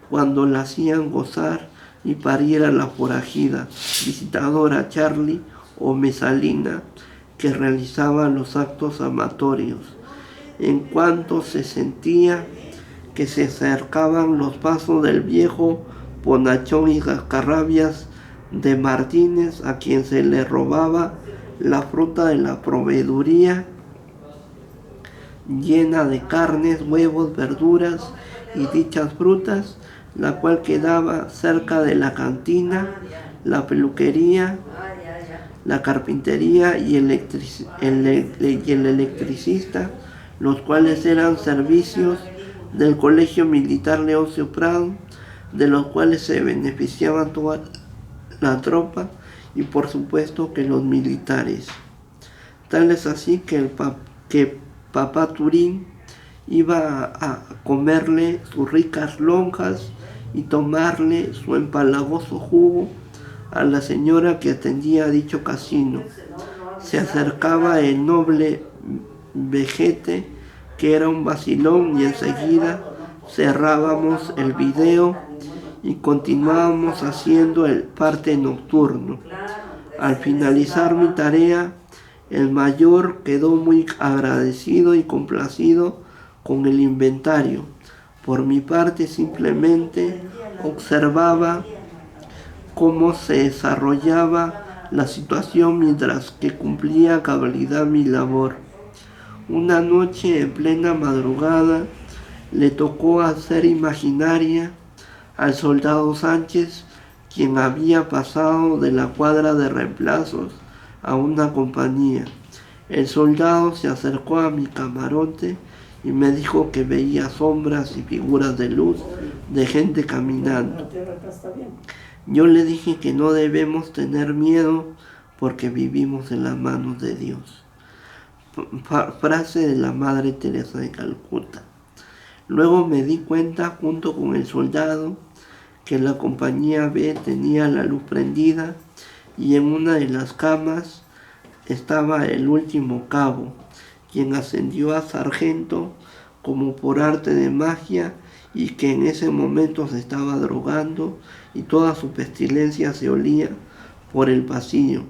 cuando la hacían gozar y parir a la forajida visitadora Charlie o Mesalina, que realizaba los actos amatorios. En cuanto se sentía que se acercaban los pasos del viejo bonachón y cascarrabias de Martínez, a quien se le robaba la fruta de la proveeduría llena de carnes, huevos, verduras y dichas frutas, la cual quedaba cerca de la cantina, la peluquería, la carpintería y el electricista, los cuales eran servicios del Colegio Militar Leoncio Prado, de los cuales se beneficiaban toda la tropa y por supuesto que los militares. Tal es así que Papá Turín iba a comerle sus ricas lonjas y tomarle su empalagoso jugo a la señora que atendía dicho casino. Se acercaba el noble vejete, que era un vacilón, y enseguida cerrábamos el video y continuábamos haciendo el parte nocturno. Al finalizar mi tarea, el mayor quedó muy agradecido y complacido con el inventario. Por mi parte, simplemente observaba cómo se desarrollaba la situación mientras que cumplía a cabalidad mi labor. Una noche, en plena madrugada, le tocó hacer imaginaria al soldado Sánchez, quien había pasado de la cuadra de reemplazos a una compañía. El soldado se acercó a mi camarote y me dijo que veía sombras y figuras de luz de gente caminando. Yo le dije que no debemos tener miedo porque vivimos en las manos de Dios. Frase de la Madre Teresa de Calcuta. Luego me di cuenta, junto con el soldado, que la compañía B tenía la luz prendida y en una de las camas estaba el último cabo, quien ascendió a sargento como por arte de magia y que en ese momento se estaba drogando y toda su pestilencia se olía por el pasillo.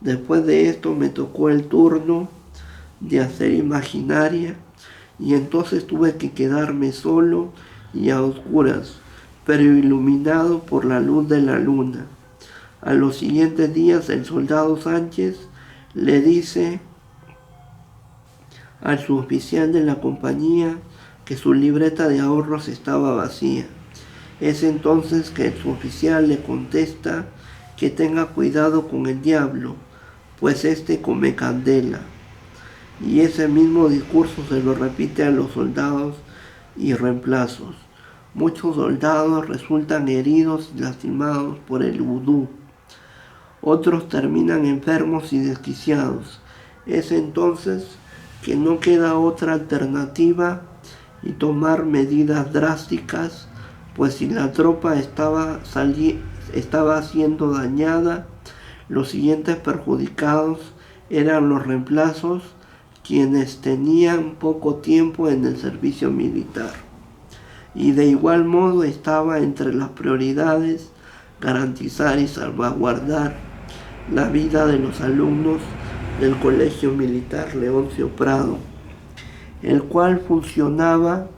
Después de esto me tocó el turno de hacer imaginaria y entonces tuve que quedarme solo y a oscuras, pero iluminado por la luz de la luna. A los siguientes días el soldado Sánchez le dice al suboficial de la compañía que su libreta de ahorros estaba vacía. Es entonces que el suboficial le contesta que tenga cuidado con el diablo, pues este come candela. Y ese mismo discurso se lo repite a los soldados y reemplazos. Muchos soldados resultan heridos y lastimados por el vudú. Otros terminan enfermos y desquiciados. Es entonces que no queda otra alternativa y tomar medidas drásticas, pues si la tropa estaba siendo dañada, los siguientes perjudicados eran los reemplazos, quienes tenían poco tiempo en el servicio militar. y de igual modo estaba entre las prioridades garantizar y salvaguardar la vida de los alumnos del Colegio Militar Leoncio Prado, el cual funcionaba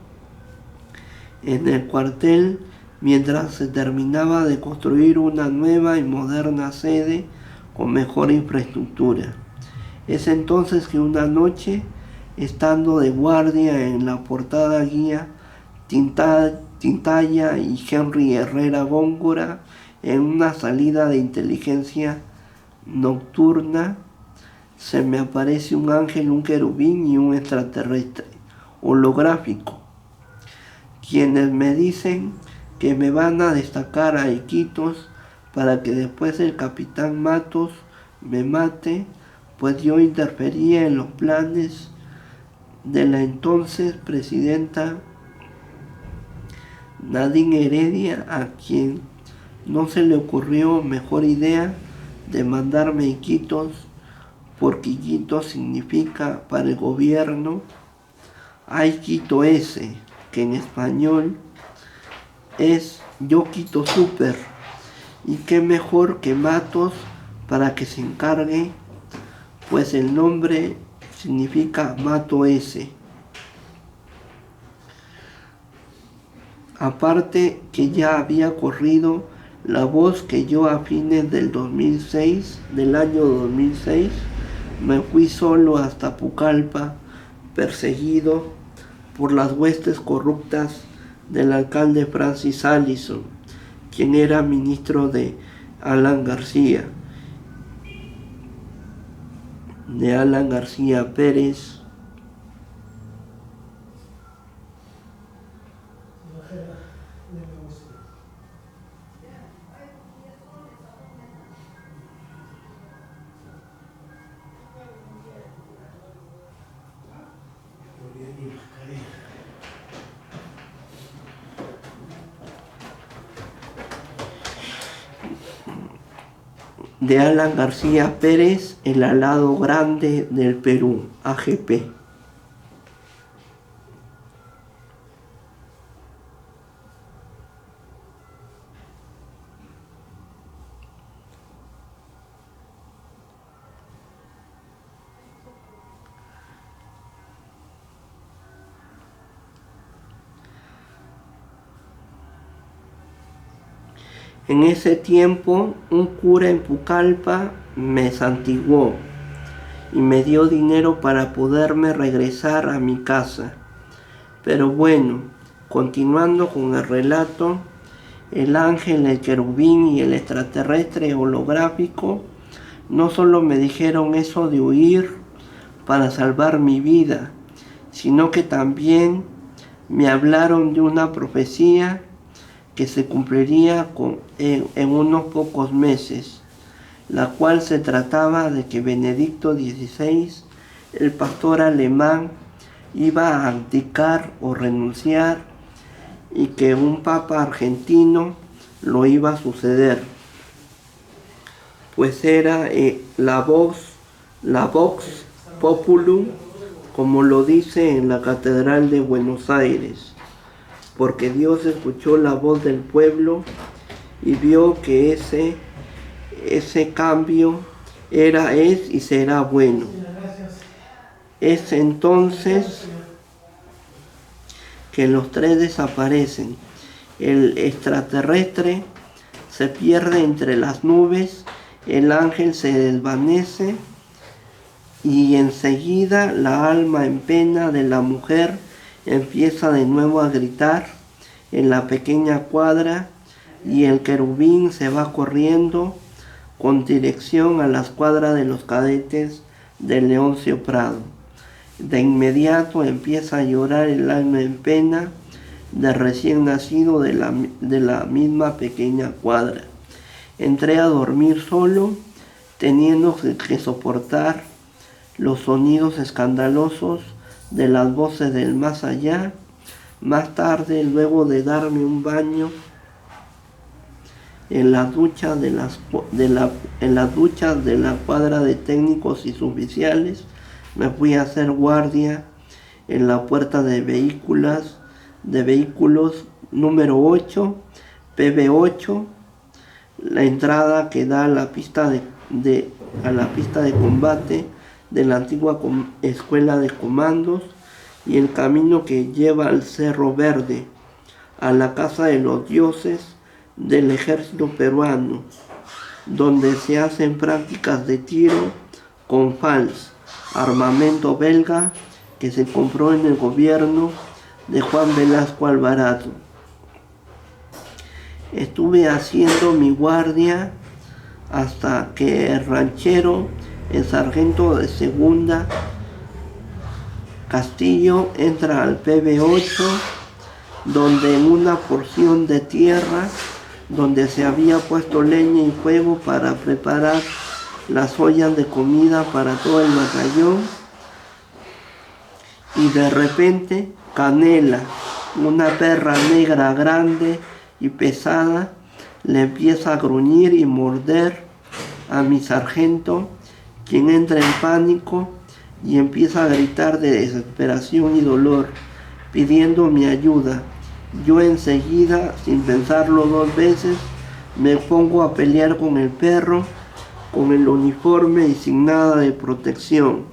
en el cuartel mientras se terminaba de construir una nueva y moderna sede con mejor infraestructura. Es entonces que una noche, estando de guardia en la portada guía Tintaya y Henry Herrera Góngora, en una salida de inteligencia nocturna, se me aparece un ángel, un querubín y un extraterrestre holográfico, quienes me dicen que me van a destacar a Iquitos para que después el capitán Matos me mate, pues yo interfería en los planes de la entonces presidenta Nadine Heredia, a quien no se le ocurrió mejor idea de mandarme a Iquitos, porque Iquitos significa para el gobierno Ay Quito ese, que en español es Yo Quito Super, y qué mejor que Matos para que se encargue, pues el nombre significa Mato ese. Aparte que ya había corrido la voz que yo a fines del año 2006, me fui solo hasta Pucallpa, perseguido por las huestes corruptas del alcalde Francis Allison, quien era ministro de Alan García Pérez. De Alan García Pérez, el alado grande del Perú, AGP. En ese tiempo, un cura en Pucallpa me santiguó y me dio dinero para poderme regresar a mi casa. Pero bueno, continuando con el relato, el ángel, el querubín y el extraterrestre holográfico no solo me dijeron eso de huir para salvar mi vida, sino que también me hablaron de una profecía que se cumpliría en unos pocos meses, la cual se trataba de que Benedicto XVI, el pastor alemán, iba a abdicar o renunciar y que un papa argentino lo iba a suceder, pues era la vox populi, como lo dice en la Catedral de Buenos Aires, porque Dios escuchó la voz del pueblo y vio que ese cambio es y será bueno. Es entonces que los tres desaparecen. El extraterrestre se pierde entre las nubes, el ángel se desvanece y enseguida la alma en pena de la mujer empieza de nuevo a gritar en la pequeña cuadra y el querubín se va corriendo con dirección a la escuadra de los cadetes de Leoncio Prado. De inmediato empieza a llorar el alma en pena de recién nacido de la misma pequeña cuadra. Entré a dormir solo, teniendo que soportar los sonidos escandalosos de las voces del más allá. Más tarde, luego de darme un baño en la ducha de la cuadra de técnicos y suboficiales, me fui a hacer guardia en la puerta de vehículos de vehículos número 8, PB8, la entrada que da a la pista de combate de la antigua escuela de comandos, y el camino que lleva al Cerro Verde, a la Casa de los Dioses del ejército peruano, donde se hacen prácticas de tiro con FALS, armamento belga que se compró en el gobierno de Juan Velasco Alvarado. Estuve haciendo mi guardia hasta que el ranchero, el sargento de segunda Castillo, entra al PB8, donde en una porción de tierra donde se había puesto leña y fuego para preparar las ollas de comida para todo el batallón, y de repente Canela, una perra negra grande y pesada, le empieza a gruñir y morder a mi sargento, quien entra en pánico y empieza a gritar de desesperación y dolor, pidiendo mi ayuda. Yo enseguida, sin pensarlo 2 veces, me pongo a pelear con el perro, con el uniforme y sin nada de protección.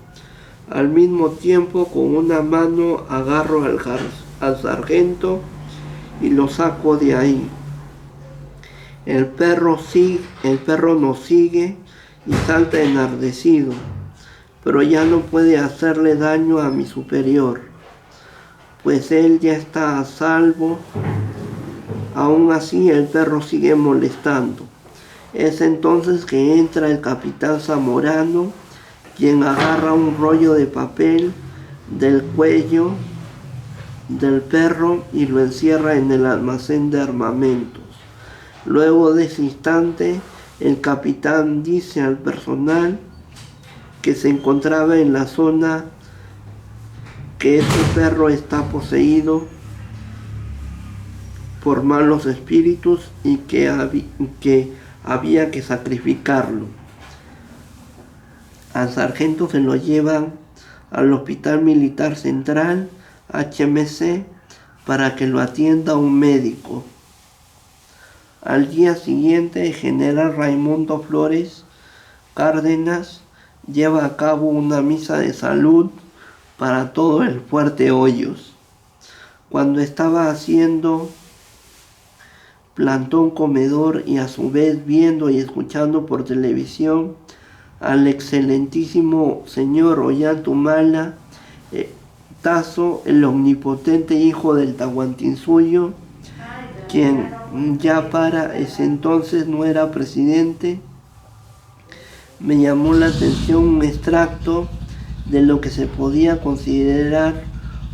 Al mismo tiempo, con una mano agarro al sargento y lo saco de ahí. El perro nos sigue y salta enardecido, pero ya no puede hacerle daño a mi superior, pues él ya está a salvo. Aún así, el perro sigue molestando. Es entonces que entra el capitán Zamorano, quien agarra un rollo de papel del cuello del perro y lo encierra en el almacén de armamentos. Luego de ese instante, el capitán dice al personal que se encontraba en la zona que este perro está poseído por malos espíritus y que había que sacrificarlo. Al sargento se lo llevan al Hospital Militar Central, HMC, para que lo atienda un médico. Al día siguiente, el general Raimundo Flores Cárdenas lleva a cabo una misa de salud para todo el Fuerte Hoyos. Cuando estaba haciendo plantón comedor y a su vez viendo y escuchando por televisión al excelentísimo señor Ollantumala Tazo, el omnipotente hijo del Tahuantinsuyo, quien ya para ese entonces no era presidente, me llamó la atención un extracto de lo que se podía considerar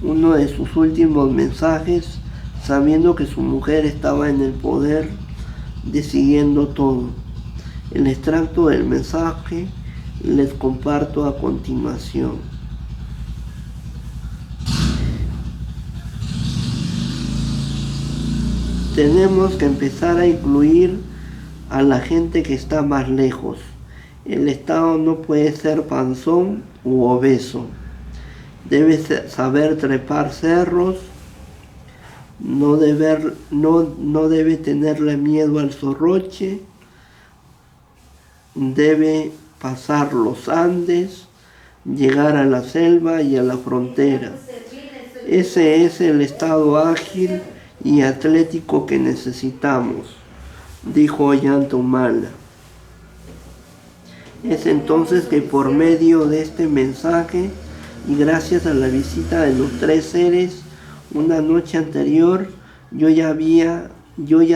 uno de sus últimos mensajes, sabiendo que su mujer estaba en el poder, decidiendo todo. El extracto del mensaje les comparto a continuación. Tenemos que empezar a incluir a la gente que está más lejos. El Estado no puede ser panzón u obeso. Debe saber trepar cerros, no debe tenerle miedo al zorroche, debe pasar los Andes, llegar a la selva y a la frontera. Ese es el Estado ágil y atlético que necesitamos, dijo Ollantumala. Es entonces que por medio de este mensaje y gracias a la visita de los 3 seres una noche anterior, yo ya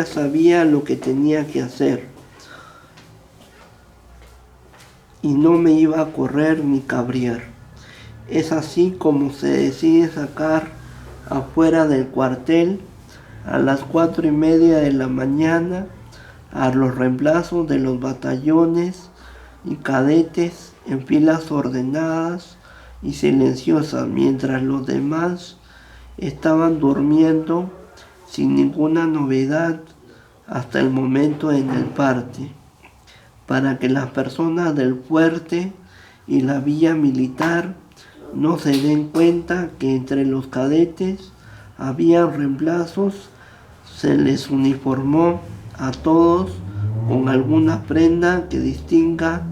sabía lo que tenía que hacer y no me iba a correr ni cabrear. Es así como se decide sacar afuera del cuartel a las 4:30 de la mañana a los reemplazos de los batallones y cadetes en filas ordenadas y silenciosas, mientras los demás estaban durmiendo sin ninguna novedad hasta el momento en el parte, para que las personas del fuerte y la villa militar no se den cuenta que entre los cadetes había reemplazos, se les uniformó a todos con alguna prenda que distinga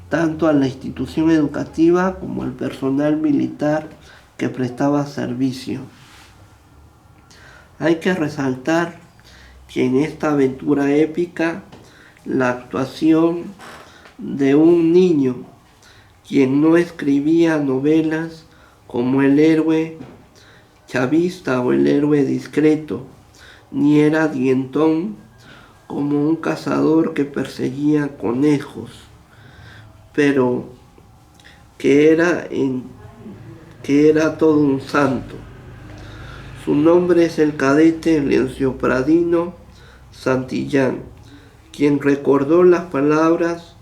tanto a la institución educativa como al personal militar que prestaba servicio. Hay que resaltar que en esta aventura épica la actuación de un niño quien no escribía novelas como el héroe chavista o el héroe discreto, ni era dientón como un cazador que perseguía conejos, pero que era todo un santo. Su nombre es el cadete Leoncio Pradino Santillán, quien recordó las palabras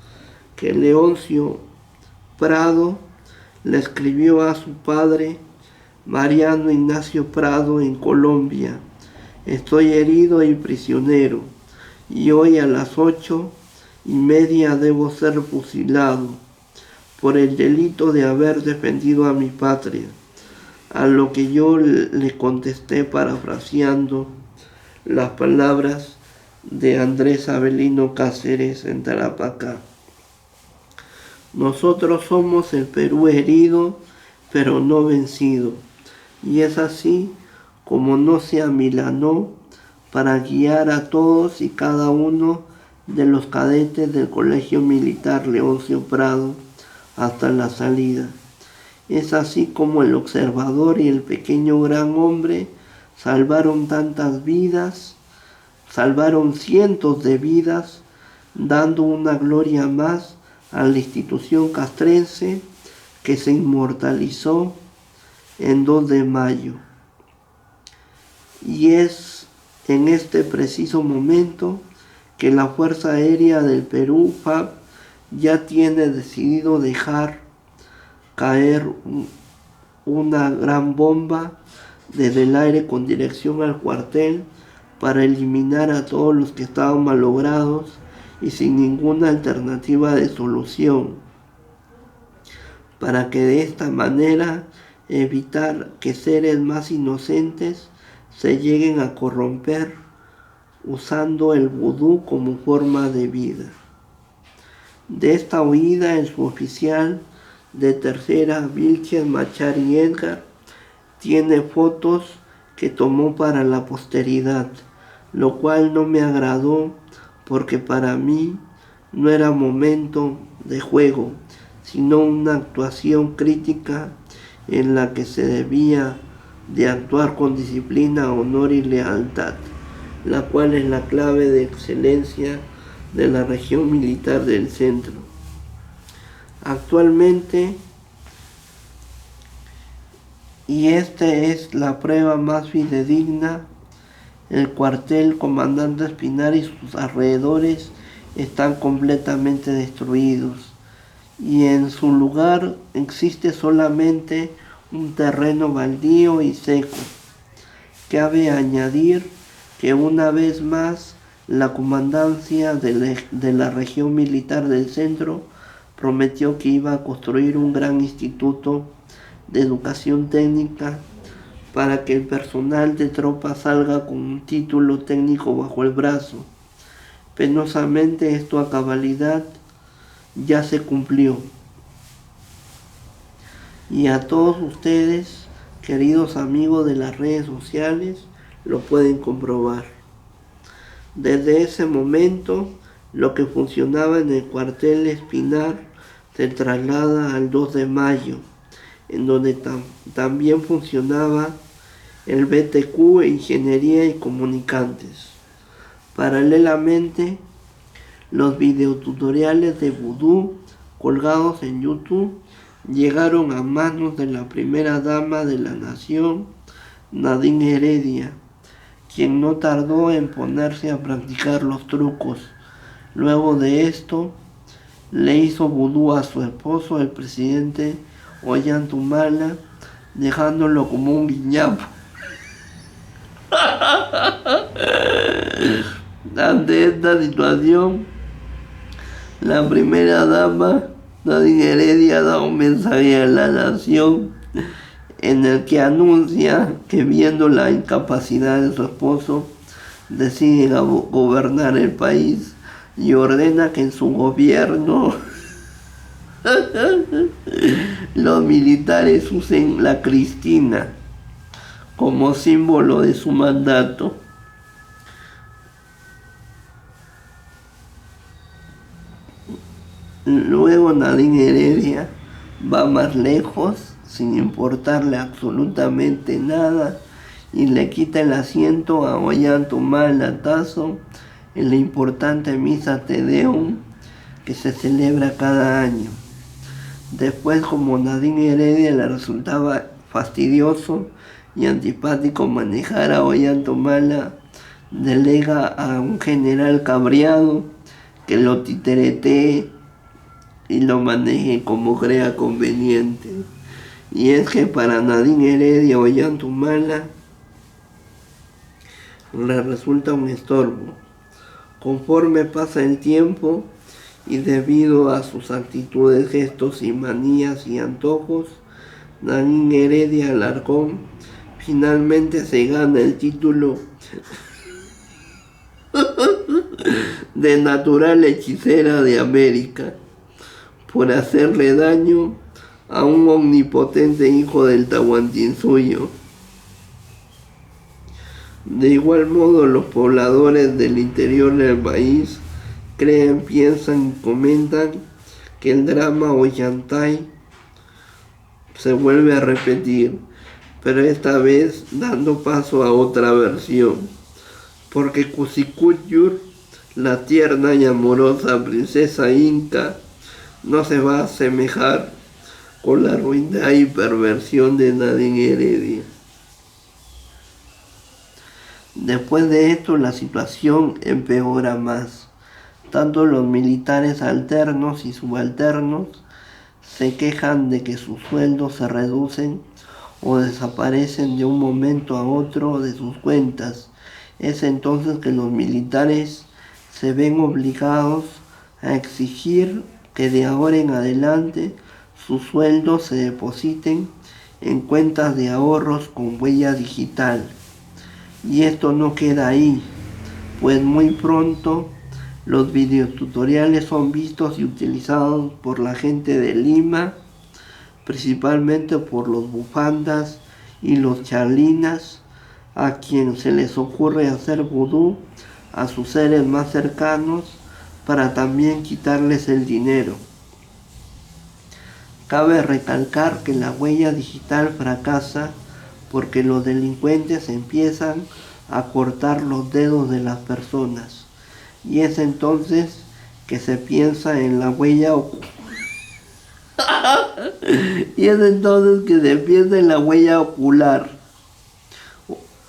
que Leoncio Prado le escribió a su padre Mariano Ignacio Prado en Colombia. Estoy herido y prisionero, y hoy a las 8:30 debo ser fusilado por el delito de haber defendido a mi patria. A lo que yo le contesté parafraseando las palabras de Andrés Avelino Cáceres en Tarapacá. Nosotros somos el Perú herido, pero no vencido. Y es así como no se amilanó para guiar a todos y cada uno de los cadetes del Colegio Militar Leoncio Prado hasta la salida. Es así como el observador y el pequeño gran hombre salvaron tantas vidas, salvaron cientos de vidas, dando una gloria más a la institución castrense que se inmortalizó en 2 de mayo. Y es en este preciso momento que la Fuerza Aérea del Perú, FAB, ya tiene decidido dejar caer una gran bomba desde el aire con dirección al cuartel para eliminar a todos los que estaban malogrados y sin ninguna alternativa de solución, para que de esta manera evitar que seres más inocentes se lleguen a corromper usando el vudú como forma de vida. De esta huida, el suboficial de tercera, Vilches Machari Edgar, tiene fotos que tomó para la posteridad, lo cual no me agradó porque para mí no era momento de juego, sino una actuación crítica en la que se debía de actuar con disciplina, honor y lealtad, la cual es la clave de excelencia de la región militar del centro. Actualmente, y esta es la prueba más fidedigna, el cuartel Comandante Espinar y sus alrededores están completamente destruidos y en su lugar existe solamente un terreno baldío y seco. Cabe añadir que una vez más la comandancia de la región militar del centro prometió que iba a construir un gran instituto de educación técnica para que el personal de tropa salga con un título técnico bajo el brazo. Penosamente esto a cabalidad ya se cumplió. Y a todos ustedes, queridos amigos de las redes sociales, lo pueden comprobar. Desde ese momento, lo que funcionaba en el cuartel Espinar se traslada al 2 de mayo, en donde también funcionaba el BTQ e Ingeniería y Comunicantes. Paralelamente, los videotutoriales de vudú colgados en YouTube llegaron a manos de la primera dama de la nación, Nadine Heredia, quien no tardó en ponerse a practicar los trucos. Luego de esto, le hizo vudú a su esposo, el presidente Ollantumala, dejándolo como un guiñapo. Ante esta situación, la primera dama, Nadine Heredia, da un mensaje a la nación en el que anuncia que viendo la incapacidad de su esposo, decide gobernar el país y ordena que en su gobierno los militares usen la Cristina como símbolo de su mandato. Luego Nadine Heredia va más lejos, sin importarle absolutamente nada, y le quita el asiento a Ollantaytamala Tazo en la importante misa Te Deum que se celebra cada año. Después, como Nadine Heredia le resultaba fastidioso y antipático manejar a Ollantaytamala, delega a un general cabreado que lo titeretee y lo maneje como crea conveniente. Y es que para Nadine Heredia Ollantaytamala le resulta un estorbo. Conforme pasa el tiempo y debido a sus actitudes, gestos y manías y antojos, Nadine Heredia Alarcón finalmente se gana el título de natural hechicera de América por hacerle daño a un omnipotente hijo del Tahuantinsuyo. De igual modo, los pobladores del interior del país creen, piensan y comentan que el drama Ollantay se vuelve a repetir, pero esta vez dando paso a otra versión, porque Cusicuyur, la tierna y amorosa princesa inca, no se va a asemejar con la ruindad y perversión de Nadine Heredia. Después de esto, la situación empeora más. Tanto los militares alternos y subalternos se quejan de que sus sueldos se reducen o desaparecen de un momento a otro de sus cuentas. Es entonces que los militares se ven obligados a exigir que de ahora en adelante sus sueldos se depositen en cuentas de ahorros con huella digital. Y esto no queda ahí, pues muy pronto los videotutoriales son vistos y utilizados por la gente de Lima, principalmente por los bufandas y los chalinas, a quien se les ocurre hacer vudú a sus seres más cercanos para también quitarles el dinero. Cabe recalcar que la huella digital fracasa porque los delincuentes empiezan a cortar los dedos de las personas. Y es entonces que se piensa en la huella ocular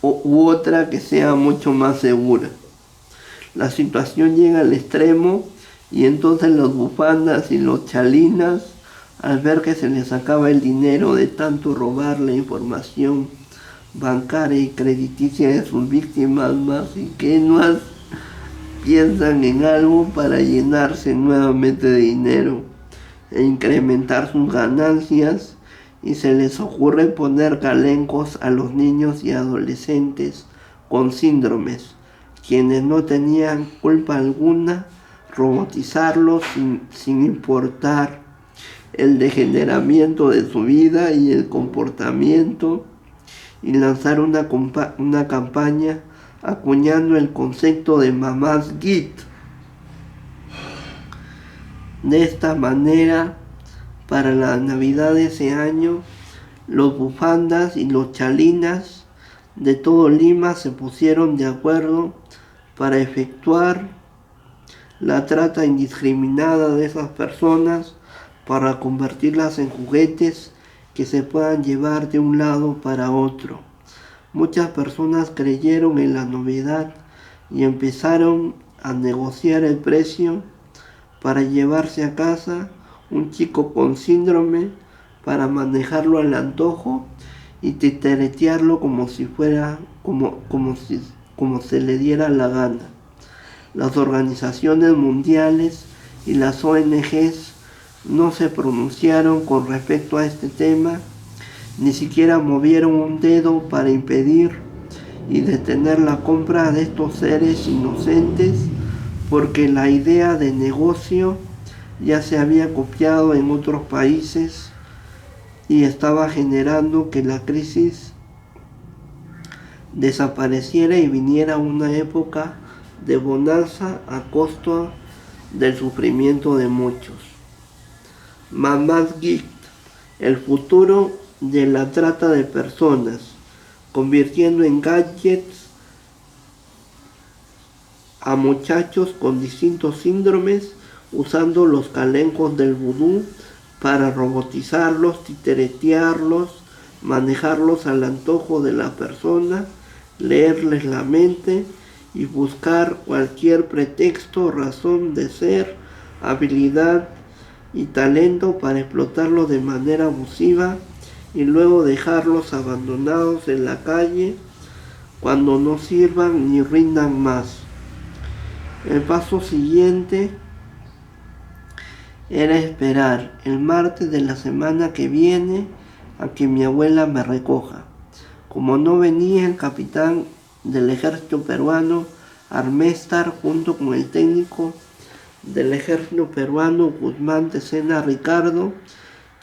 u otra que sea mucho más segura. La situación llega al extremo y entonces los bufandas y los chalinas, al ver que se les acaba el dinero de tanto robar la información bancaria y crediticia de sus víctimas más ingenuas, piensan en algo para llenarse nuevamente de dinero e incrementar sus ganancias, y se les ocurre poner calencos a los niños y adolescentes con síndromes, quienes no tenían culpa alguna, robotizarlos sin importar el degeneramiento de su vida y el comportamiento, y lanzar una campaña acuñando el concepto de mamás Git. De esta manera, para la Navidad de ese año, los bufandas y los chalinas de todo Lima se pusieron de acuerdo para efectuar la trata indiscriminada de esas personas para convertirlas en juguetes que se puedan llevar de un lado para otro. Muchas personas creyeron en la novedad y empezaron a negociar el precio para llevarse a casa un chico con síndrome, para manejarlo al antojo y titeretearlo como si fuera como se le diera la gana. Las organizaciones mundiales y las ONGs no se pronunciaron con respecto a este tema, ni siquiera movieron un dedo para impedir y detener la compra de estos seres inocentes, porque la idea de negocio ya se había copiado en otros países y estaba generando que la crisis desapareciera y viniera una época de bonanza a costa del sufrimiento de muchos. Mamad Gift, el futuro de la trata de personas, convirtiendo en gadgets a muchachos con distintos síndromes, usando los calencos del vudú para robotizarlos, titeretearlos, manejarlos al antojo de la persona, leerles la mente y buscar cualquier pretexto, razón de ser, habilidad y talento para explotarlos de manera abusiva y luego dejarlos abandonados en la calle cuando no sirvan ni rindan más. El paso siguiente era esperar el martes de la semana que viene a que mi abuela me recoja. Como no venía el capitán del ejército peruano, Armestar, junto con el técnico del ejército peruano, Guzmán Tecena Ricardo,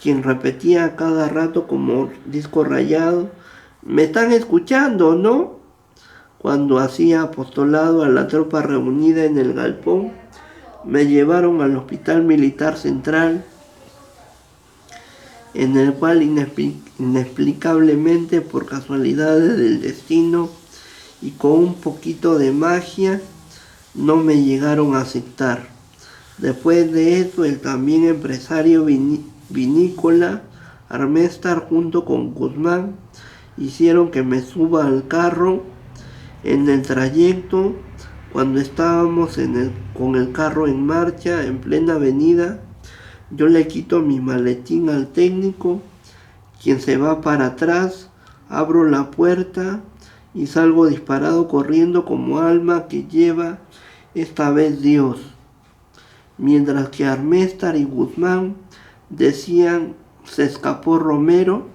quien repetía a cada rato como disco rayado: «¿Me están escuchando, no?», cuando hacía apostolado a la tropa reunida en el galpón, me llevaron al Hospital Militar Central, en el cual inexplicablemente, por casualidades del destino y con un poquito de magia, no me llegaron a aceptar. Después de eso, el también empresario vinícola Armestar, junto con Guzmán, hicieron que me suba al carro. En el trayecto, cuando estábamos con el carro en marcha en plena avenida, yo le quito mi maletín al técnico, quien se va para atrás, abro la puerta y salgo disparado corriendo como alma que lleva esta vez Dios. Mientras que Armestar y Guzmán decían: «Se escapó Romero»,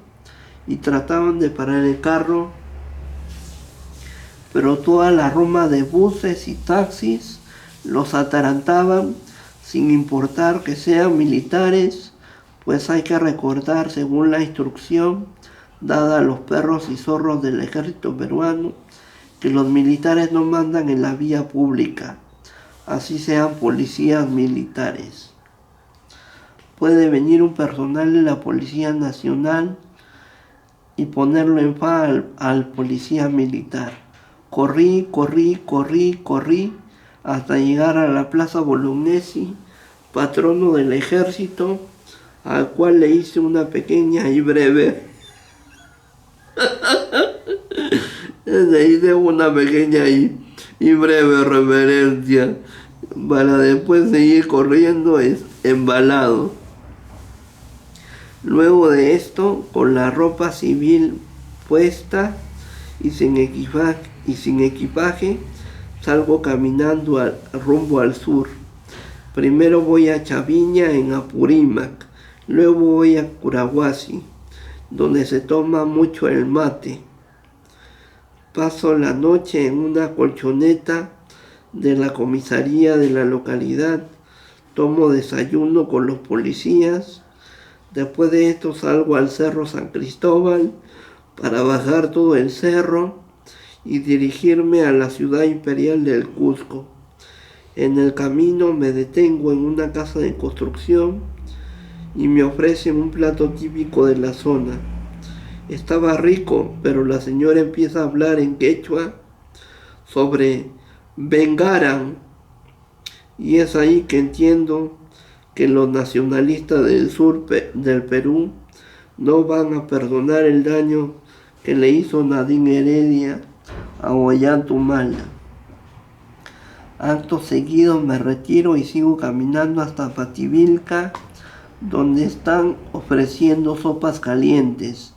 y trataban de parar el carro, pero toda la roma de buses y taxis los atarantaban, sin importar que sean militares, pues hay que recordar, según la instrucción dada a los perros y zorros del ejército peruano, que los militares no mandan en la vía pública, así sean policías militares. Puede venir un personal de la Policía Nacional y ponerlo en fa al policía militar. Corrí hasta llegar a la Plaza Bolognesi, patrono del ejército, al cual le hice una pequeña y breve reverencia, para después seguir corriendo embalado. Luego de esto, con la ropa civil puesta y sin equipaje, salgo caminando rumbo al sur. Primero voy a Chaviña, en Apurímac, luego voy a Curahuasi, donde se toma mucho el mate. Paso la noche en una colchoneta de la comisaría de la localidad, tomo desayuno con los policías. Después de esto salgo al Cerro San Cristóbal para bajar todo el cerro y dirigirme a la ciudad imperial del Cusco. En el camino me detengo en una casa de construcción y me ofrecen un plato típico de la zona. Estaba rico, pero la señora empieza a hablar en quechua sobre Bengaran, y es ahí que entiendo que los nacionalistas del sur del Perú no van a perdonar el daño que le hizo Nadine Heredia a Ollantaytamala. Acto seguido me retiro y sigo caminando hasta Pativilca, donde están ofreciendo sopas calientes,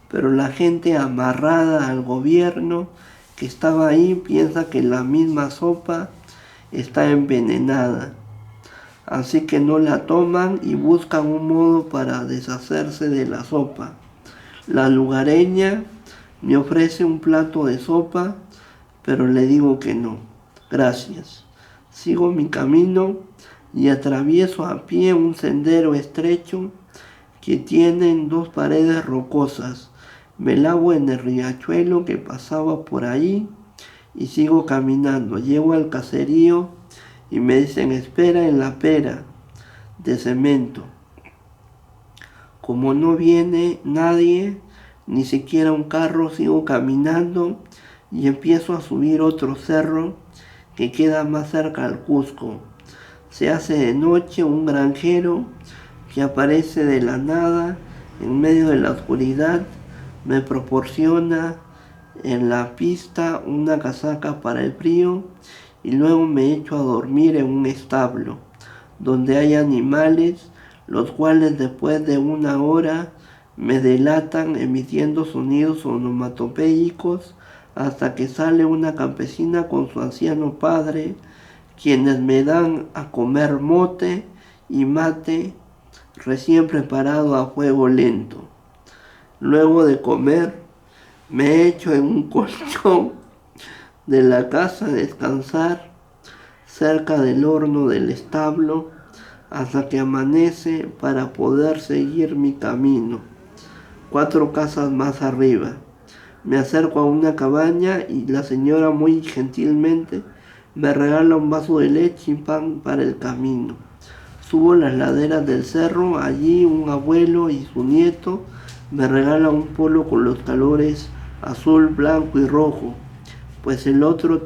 pero la gente amarrada al gobierno que estaba ahí piensa que la misma sopa está envenenada, así que no la toman y buscan un modo para deshacerse de la sopa. La lugareña me ofrece un plato de sopa, pero le digo que no, gracias. Sigo mi camino y atravieso a pie un sendero estrecho que tiene dos paredes rocosas. Me lavo en el riachuelo que pasaba por ahí y sigo caminando. Llego al caserío y me dicen espera en la pera de cemento. Como no viene nadie, ni siquiera un carro, sigo caminando y empiezo a subir otro cerro que queda más cerca al Cusco. Se hace de noche. Un granjero que aparece de la nada en medio de la oscuridad me proporciona en la pista una casaca para el frío y luego me echo a dormir en un establo donde hay animales, los cuales después de una hora me delatan emitiendo sonidos onomatopéyicos hasta que sale una campesina con su anciano padre, quienes me dan a comer mote y mate recién preparado a fuego lento. Luego de comer, me echo en un colchón de la casa a descansar cerca del horno del establo hasta que amanece para poder seguir mi camino. 4 casas más arriba. Me acerco a una cabaña y la señora muy gentilmente me regala un vaso de leche y pan para el camino. Subo las laderas del cerro. Allí un abuelo y su nieto me regalan un polo con los colores azul, blanco y rojo, pues el otro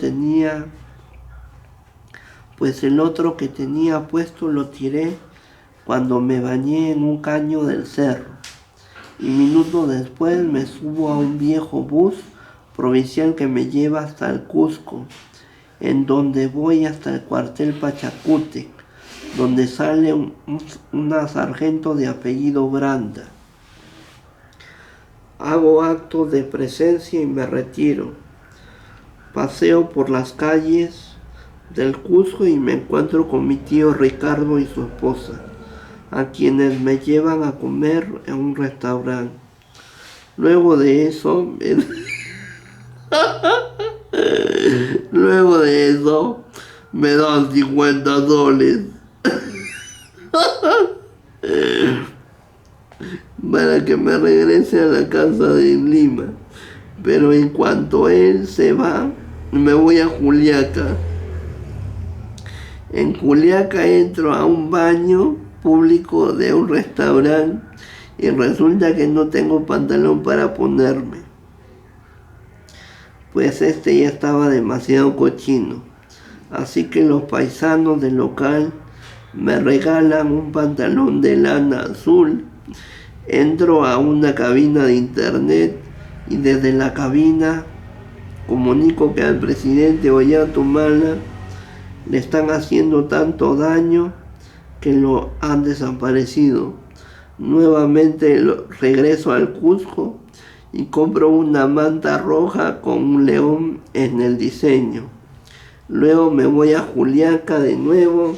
que tenía puesto lo tiré cuando me bañé en un caño del cerro. Y minutos después me subo a un viejo bus provincial que me lleva hasta el Cusco, en donde voy hasta el cuartel Pachacútec, donde sale una sargento de apellido Branda. Hago acto de presencia y me retiro. Paseo por las calles del Cusco y me encuentro con mi tío Ricardo y su esposa, a quienes me llevan a comer en un restaurante. Luego de eso me dan $50 para que me regrese a la casa de Lima. Pero en cuanto él se va, me voy a Juliaca. En Juliaca entro a un baño público de un restaurante y resulta que no tengo pantalón para ponerme, pues este ya estaba demasiado cochino. Así que los paisanos del local me regalan un pantalón de lana azul. Entro a una cabina de internet y desde la cabina comunico que al presidente Ollanta le están haciendo tanto daño que lo han desaparecido. Nuevamente regreso al Cusco y compro una manta roja con un león en el diseño. Luego me voy a Juliaca de nuevo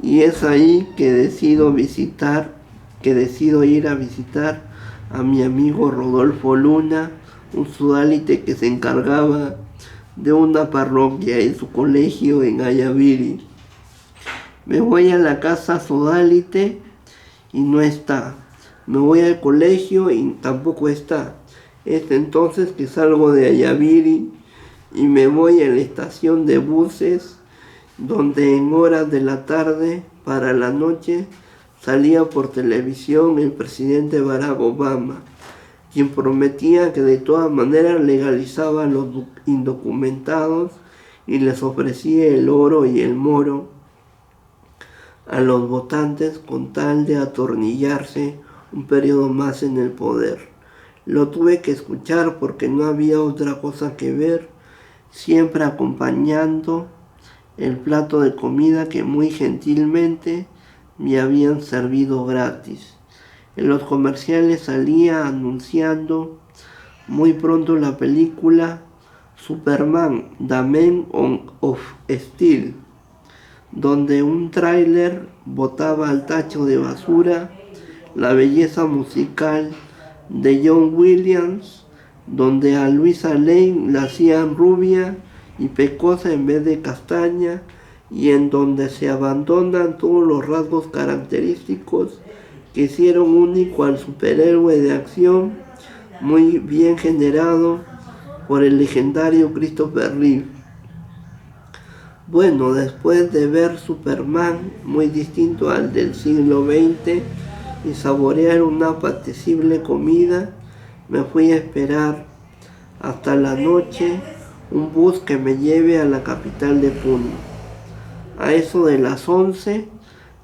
y es ahí que decido ir a visitar a mi amigo Rodolfo Luna, un sodalite que se encargaba de una parroquia en su colegio en Ayaviri. Me voy a la casa sodalite y no está. Me voy al colegio y tampoco está. Es entonces que salgo de Ayaviri y me voy a la estación de buses, donde en horas de la tarde para la noche salía por televisión el presidente Barack Obama, quien prometía que de todas maneras legalizaba a los indocumentados y les ofrecía el oro y el moro a los votantes con tal de atornillarse un periodo más en el poder. Lo tuve que escuchar porque no había otra cosa que ver, siempre acompañando el plato de comida que muy gentilmente me habían servido gratis. En los comerciales salía anunciando muy pronto la película Superman, The Man of Steel, donde un tráiler botaba al tacho de basura la belleza musical de John Williams, donde a Luisa Lane la hacían rubia y pecosa en vez de castaña, y en donde se abandonan todos los rasgos característicos que hicieron único al superhéroe de acción, muy bien generado por el legendario Christopher Reeve. Bueno, después de ver Superman, muy distinto al del siglo XX, y saborear una apetecible comida, me fui a esperar hasta la noche un bus que me lleve a la capital de Puno. A eso de las 11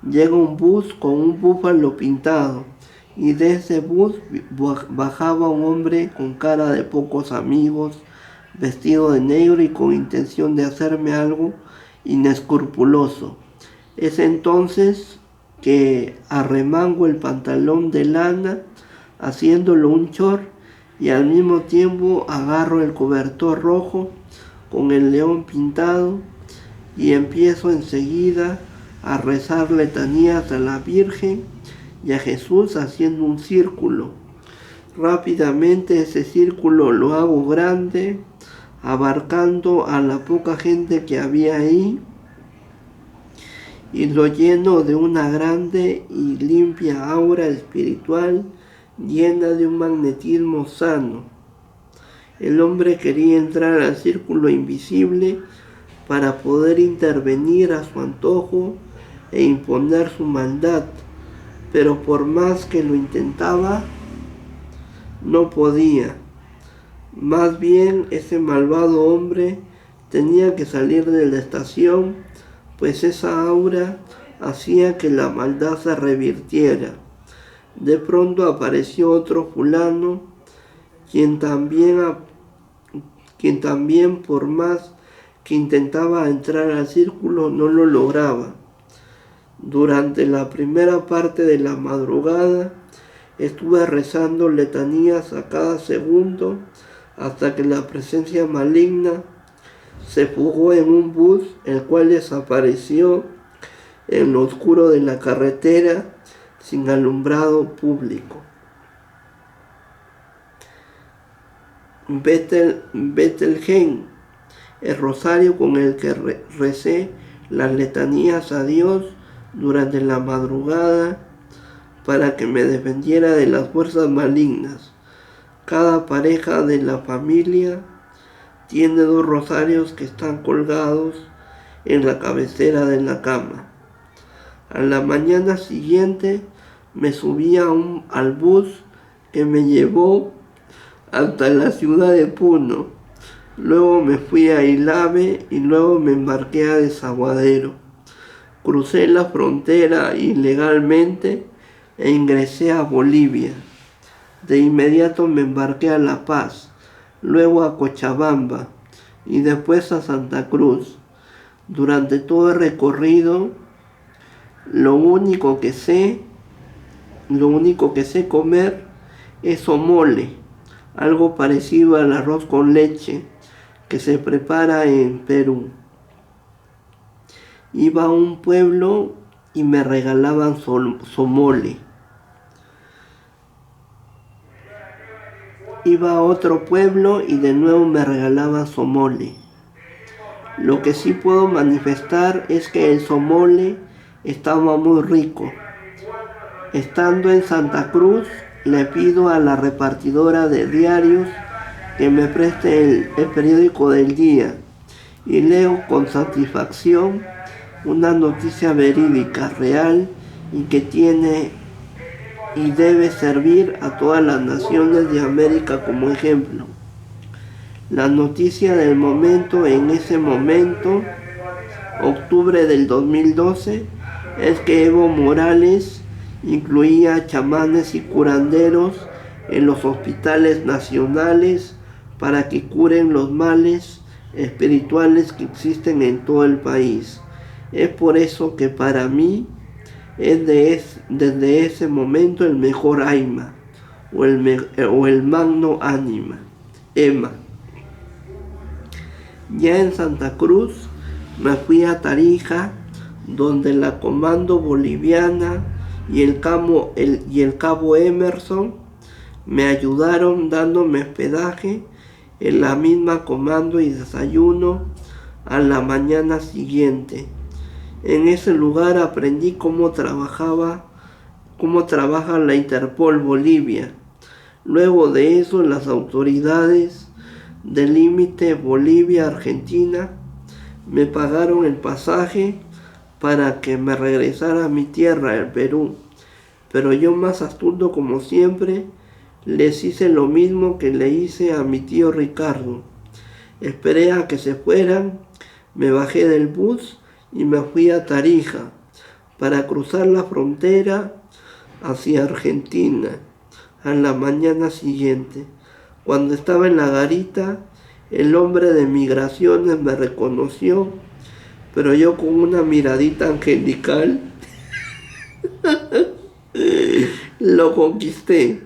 llega un bus con un búfalo pintado, y de ese bus bajaba un hombre con cara de pocos amigos, vestido de negro y con intención de hacerme algo inescrupuloso. Es entonces que arremango el pantalón de lana, haciéndolo un short, y al mismo tiempo agarro el cobertor rojo con el león pintado y empiezo enseguida a rezar letanías a la Virgen y a Jesús haciendo un círculo. Rápidamente ese círculo lo hago grande, abarcando a la poca gente que había ahí, y lo lleno de una grande y limpia aura espiritual llena de un magnetismo sano. El hombre quería entrar al círculo invisible para poder intervenir a su antojo e imponer su maldad, pero por más que lo intentaba, no podía. Más bien, ese malvado hombre tenía que salir de la estación, pues esa aura hacía que la maldad se revirtiera. De pronto apareció otro fulano, quien también por más que intentaba entrar al círculo no lo lograba. Durante la primera parte de la madrugada estuve rezando letanías a cada segundo hasta que la presencia maligna se fugó en un bus, el cual desapareció en lo oscuro de la carretera sin alumbrado público. Betlehem, el rosario con el que recé las letanías a Dios durante la madrugada para que me defendiera de las fuerzas malignas. Cada pareja de la familia tiene 2 rosarios que están colgados en la cabecera de la cama. A la mañana siguiente me subí al bus que me llevó hasta la ciudad de Puno. Luego me fui a Ilave y luego me embarqué a Desaguadero. Crucé la frontera ilegalmente e ingresé a Bolivia. De inmediato me embarqué a La Paz, luego a Cochabamba y después a Santa Cruz. Durante todo el recorrido, lo único que sé comer es omole, algo parecido al arroz con leche que se prepara en Perú. Iba a un pueblo y me regalaban somole. Iba a otro pueblo y de nuevo me regalaban somole. Lo que sí puedo manifestar es que el somole estaba muy rico. Estando en Santa Cruz, le pido a la repartidora de diarios que me preste el periódico del día y leo con satisfacción una noticia verídica, real y que tiene y debe servir a todas las naciones de América como ejemplo. La noticia del momento en ese momento, octubre del 2012, es que Evo Morales incluía chamanes y curanderos en los hospitales nacionales para que curen los males espirituales que existen en todo el país. Es por eso que para mí es desde ese momento el mejor Aima o el magno Ema. Ya en Santa Cruz me fui a Tarija, donde la Comando Boliviana y el Cabo Emerson Me ayudaron dándome hospedaje en la misma comando y desayuno a la mañana siguiente. En ese lugar aprendí cómo trabaja la Interpol Bolivia. Luego de eso, las autoridades del límite Bolivia-Argentina me pagaron el pasaje para que me regresara a mi tierra, el Perú. Pero yo, más astuto como siempre, les hice lo mismo que le hice a mi tío Ricardo. Esperé a que se fueran, me bajé del bus y me fui a Tarija para cruzar la frontera hacia Argentina a la mañana siguiente. Cuando estaba en la garita, el hombre de migraciones me reconoció, pero yo con una miradita angelical lo conquisté,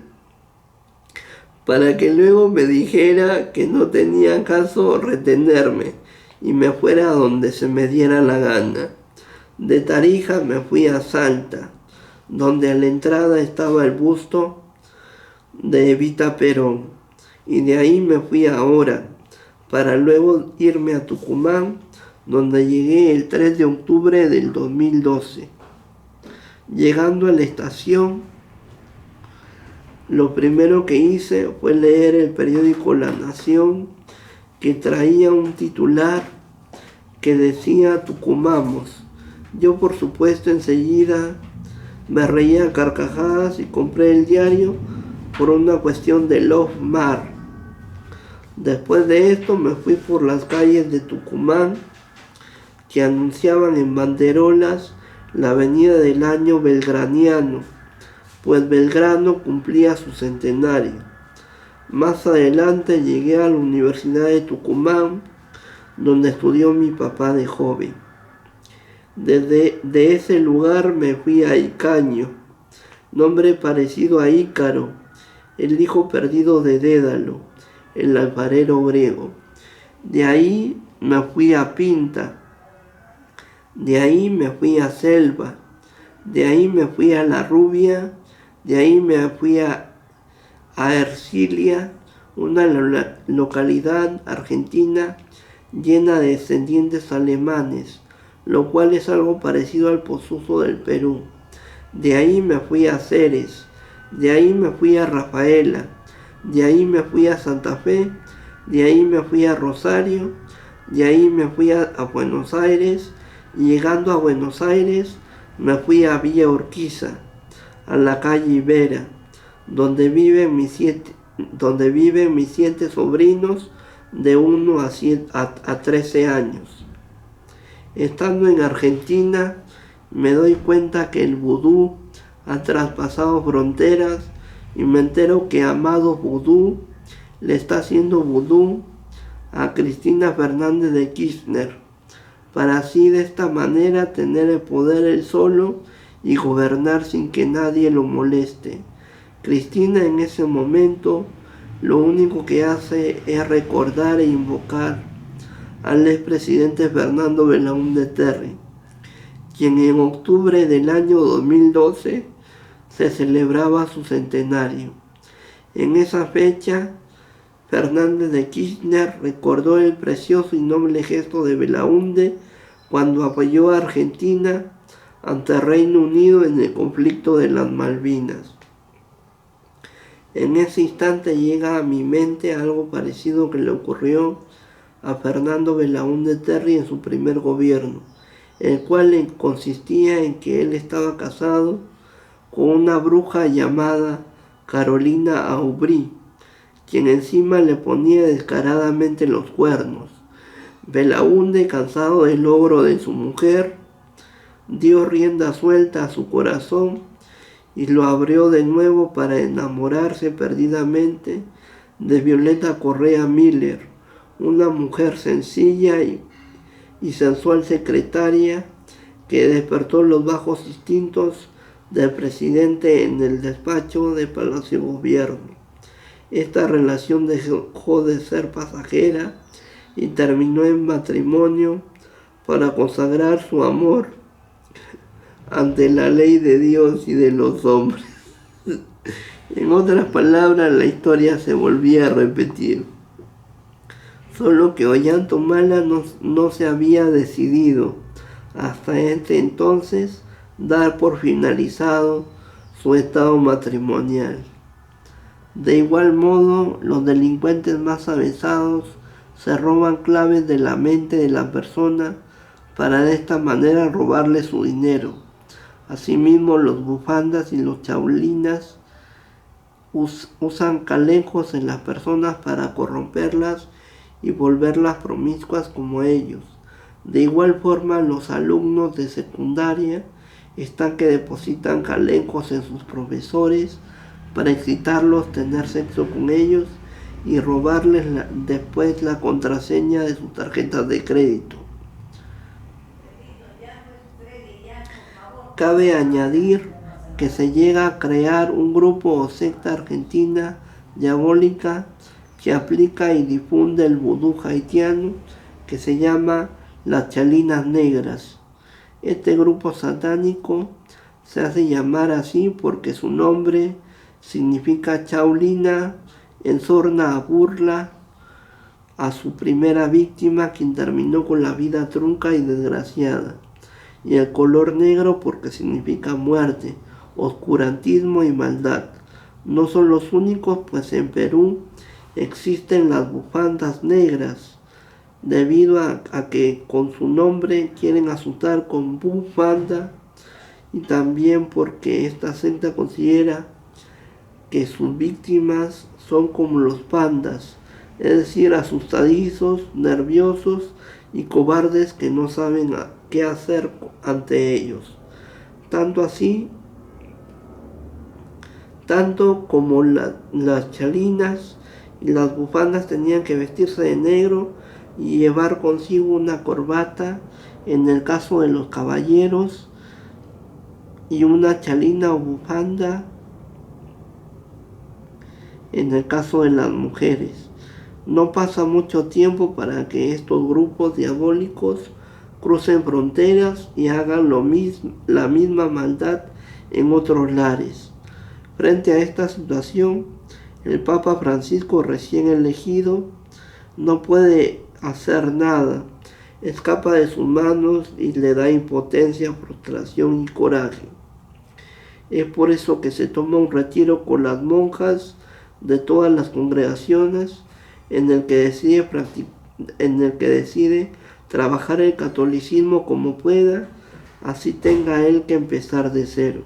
para que luego me dijera que no tenía caso retenerme y me fuera a donde se me diera la gana. De Tarija me fui a Salta, donde a la entrada estaba el busto de Evita Perón, y de ahí me fui a Ora, para luego irme a Tucumán, donde llegué el 3 de octubre del 2012. Llegando a la estación, lo primero que hice fue leer el periódico La Nación, que traía un titular que decía Tucumamos. Yo, por supuesto, enseguida me reía a carcajadas y compré el diario por una cuestión de Love Mar. Después de esto me fui por las calles de Tucumán, que anunciaban en banderolas la venida del año belgraniano, pues Belgrano cumplía su centenario. Más adelante llegué a la Universidad de Tucumán, donde estudió mi papá de joven. De ese lugar me fui a Icaño, nombre parecido a Ícaro, el hijo perdido de Dédalo, el alfarero griego. De ahí me fui a Pinta, de ahí me fui a Selva, de ahí me fui a La Rubia, de ahí me fui a Ercilia, una localidad argentina llena de descendientes alemanes, lo cual es algo parecido al Posuzo del Perú. De ahí me fui a Ceres, de ahí me fui a Rafaela, de ahí me fui a Santa Fe, de ahí me fui a Rosario, de ahí me fui a Buenos Aires, y llegando a Buenos Aires me fui a Villa Urquiza, a la calle Ibera, donde viven mis 7 sobrinos de 1 a 13 años. Estando en Argentina, me doy cuenta que el vudú ha traspasado fronteras y me entero que Amado Vudú le está haciendo vudú a Cristina Fernández de Kirchner, para así de esta manera tener el poder él solo y gobernar sin que nadie lo moleste. Cristina en ese momento lo único que hace es recordar e invocar al expresidente Fernando Belaúnde Terry, quien en octubre del año 2012 se celebraba su centenario. En esa fecha, Fernández de Kirchner recordó el precioso y noble gesto de Belaúnde cuando apoyó a Argentina ante el Reino Unido en el conflicto de las Malvinas. En ese instante llega a mi mente algo parecido que le ocurrió a Fernando Belaúnde Terry en su primer gobierno, el cual consistía en que él estaba casado con una bruja llamada Carolina Aubry, quien encima le ponía descaradamente los cuernos. Belaúnde, cansado del logro de su mujer, dio rienda suelta a su corazón y lo abrió de nuevo para enamorarse perdidamente de Violeta Correa Miller, una mujer sencilla y sensual secretaria que despertó los bajos instintos del presidente en el despacho de Palacio Gobierno. Esta relación dejó de ser pasajera y terminó en matrimonio para consagrar su amor ante la ley de Dios y de los hombres. En otras palabras, la historia se volvía a repetir. Solo que Ollantumala no se había decidido hasta este entonces dar por finalizado su estado matrimonial. De igual modo, los delincuentes más avesados se roban claves de la mente de la persona para de esta manera robarle su dinero. Asimismo, los bufandas y los chaulinas usan calejos en las personas para corromperlas y volverlas promiscuas como ellos. De igual forma, los alumnos de secundaria están que depositan calejos en sus profesores para excitarlos, tener sexo con ellos y robarles después la contraseña de sus tarjetas de crédito. Cabe añadir que se llega a crear un grupo o secta argentina diabólica que aplica y difunde el vudú haitiano que se llama las Chalinas Negras. Este grupo satánico se hace llamar así porque su nombre significa chaulina en sorna a burla a su primera víctima, quien terminó con la vida trunca y desgraciada, y el color negro porque significa muerte, oscurantismo y maldad. No son los únicos, pues en Perú existen las bufandas negras, debido a que con su nombre quieren asustar con bufanda, y también porque esta secta considera que sus víctimas son como los pandas, es decir, asustadizos, nerviosos y cobardes que no saben qué hacer ante ellos. Tanto como las chalinas y las bufandas tenían que vestirse de negro y llevar consigo una corbata en el caso de los caballeros y una chalina o bufanda en el caso de las mujeres. No pasa mucho tiempo para que estos grupos diabólicos crucen fronteras y hagan la misma maldad en otros lares. Frente a esta situación, el Papa Francisco, recién elegido, no puede hacer nada. Escapa de sus manos y le da impotencia, frustración y coraje. Es por eso que se toma un retiro con las monjas de todas las congregaciones en el que decide trabajar el catolicismo como pueda, así tenga él que empezar de cero.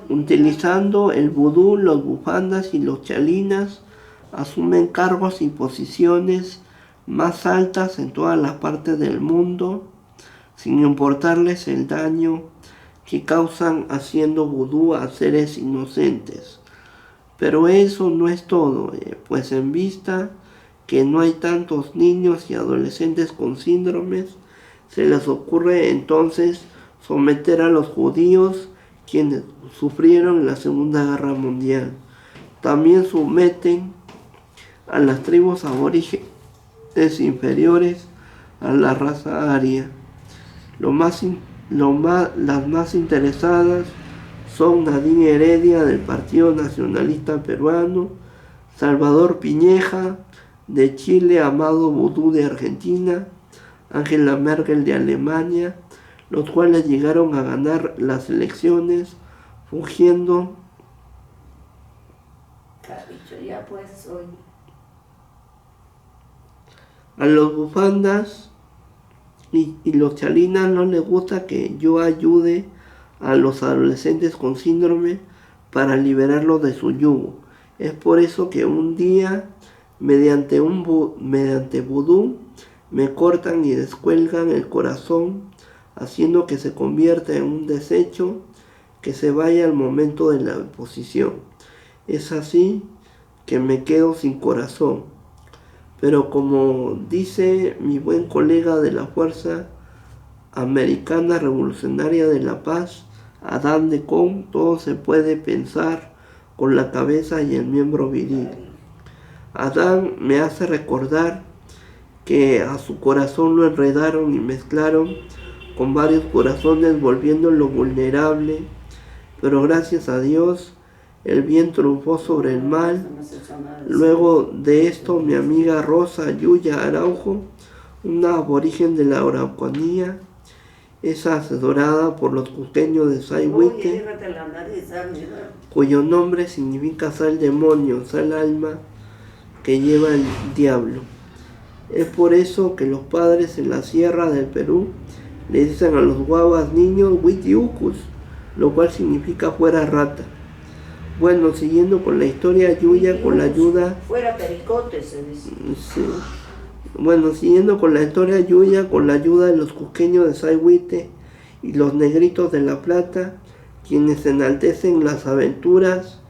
Utilizando el vudú, los bufandas y los chalinas asumen cargos y posiciones más altas en todas las partes del mundo, sin importarles el daño que causan haciendo vudú a seres inocentes. Pero eso no es todo, pues en vista que no hay tantos niños y adolescentes con síndromes, se les ocurre entonces someter a los judíos, quienes sufrieron la Segunda Guerra Mundial. También someten a las tribus aborígenes inferiores a la raza aria. Las más interesadas son Nadine Heredia del Partido Nacionalista Peruano, Salvador Piñeja de Chile, Amado Vudú de Argentina, Angela Merkel de Alemania, los cuales llegaron a ganar las elecciones fungiendo a los bufandas y los chalinas no les gusta que yo ayude a los adolescentes con síndrome para liberarlos de su yugo. Es por eso que un día, mediante vudú, me cortan y descuelgan el corazón, haciendo que se convierta en un desecho que se vaya al momento de la posición. Es así que me quedo sin corazón. Pero como dice mi buen colega de la Fuerza Americana Revolucionaria de la Paz, Adán de Con, todo se puede pensar con la cabeza y el miembro viril. Adán me hace recordar que a su corazón lo enredaron y mezclaron con varios corazones, volviéndolo vulnerable. Pero gracias a Dios, el bien triunfó sobre el mal. Luego de esto, mi amiga Rosa Yuya Araujo, una aborigen de la Araucanía, es asesorada por los cusqueños de Sayhuite, cuyo nombre significa sal demonio, sal alma que lleva el diablo. Es por eso que los padres en la sierra del Perú le dicen a los guaguas niños Huitiucus, lo cual significa fuera rata. Bueno, siguiendo con la historia, Yuya con la ayuda... Fuera pericote se dice. Sí. Bueno, siguiendo con la historia, Yuya con la ayuda de los cusqueños de Sayhuite y los negritos de La Plata, quienes enaltecen las aventuras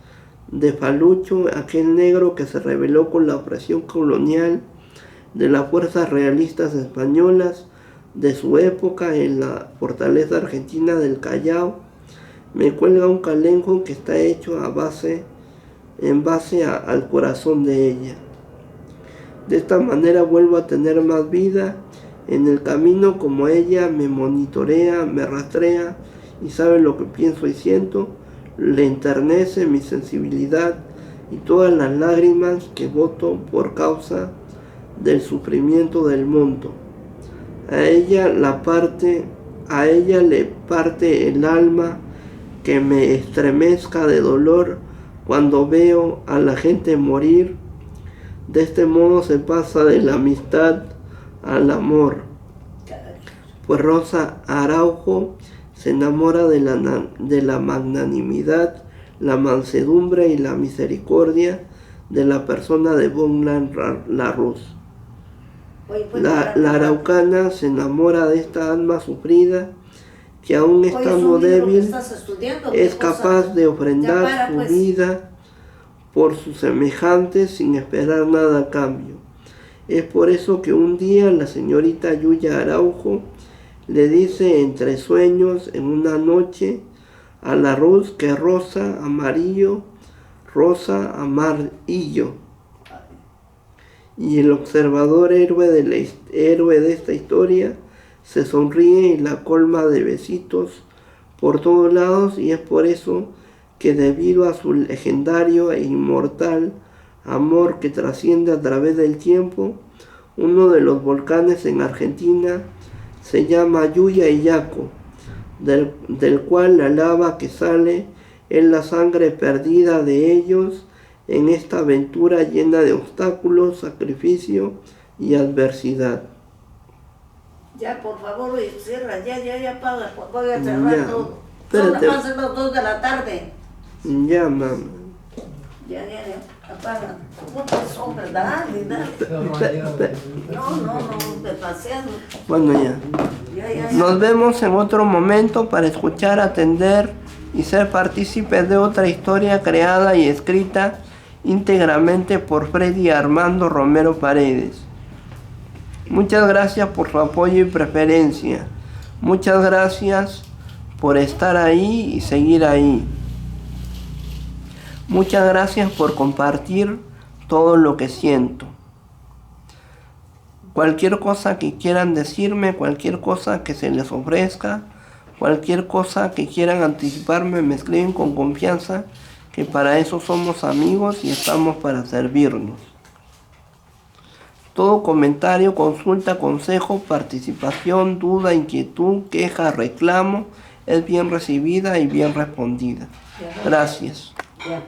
de Falucho, aquel negro que se rebeló con la opresión colonial de las fuerzas realistas españolas de su época en la fortaleza argentina del Callao, me cuelga un calenjo que está hecho en base al corazón de ella. De esta manera vuelvo a tener más vida en el camino, como ella me monitorea, me rastrea y sabe lo que pienso y siento. Le enternece mi sensibilidad y todas las lágrimas que boto por causa del sufrimiento del mundo. A ella le parte el alma que me estremezca de dolor cuando veo a la gente morir. De este modo se pasa de la amistad al amor, pues Rosa Araujo se enamora de la magnanimidad, la mansedumbre y la misericordia de la persona de Bonland Larruz. La araucana se enamora de esta alma sufrida que aún estando débil es capaz de ofrendar su vida por sus semejantes sin esperar nada a cambio. Es por eso que un día la señorita Yuya Araujo le dice entre sueños en una noche a Larruz que rosa amarillo, y el observador héroe de esta historia se sonríe y la colma de besitos por todos lados, y es por eso que debido a su legendario e inmortal amor que trasciende a través del tiempo, uno de los volcanes en Argentina se llama Yuya y Yaco, del cual la lava que sale es la sangre perdida de ellos en esta aventura llena de obstáculos, sacrificio y adversidad. Ya, por favor, cierra, ya, paga, voy a cerrar todo. Son las 2 de la tarde. Ya, mamá. Ya, apaga. No, pues, hombre, dale. No, te paseas. Bueno, ya. Nos vemos en otro momento para escuchar, atender y ser partícipes de otra historia creada y escrita íntegramente por Freddy Armando Romero Paredes. Muchas gracias por su apoyo y preferencia. Muchas gracias por estar ahí y seguir ahí. Muchas gracias por compartir todo lo que siento. Cualquier cosa que quieran decirme, cualquier cosa que se les ofrezca, cualquier cosa que quieran anticiparme, me escriben con confianza, que para eso somos amigos y estamos para servirnos. Todo comentario, consulta, consejo, participación, duda, inquietud, queja, reclamo es bien recibida y bien respondida. Gracias. Ya.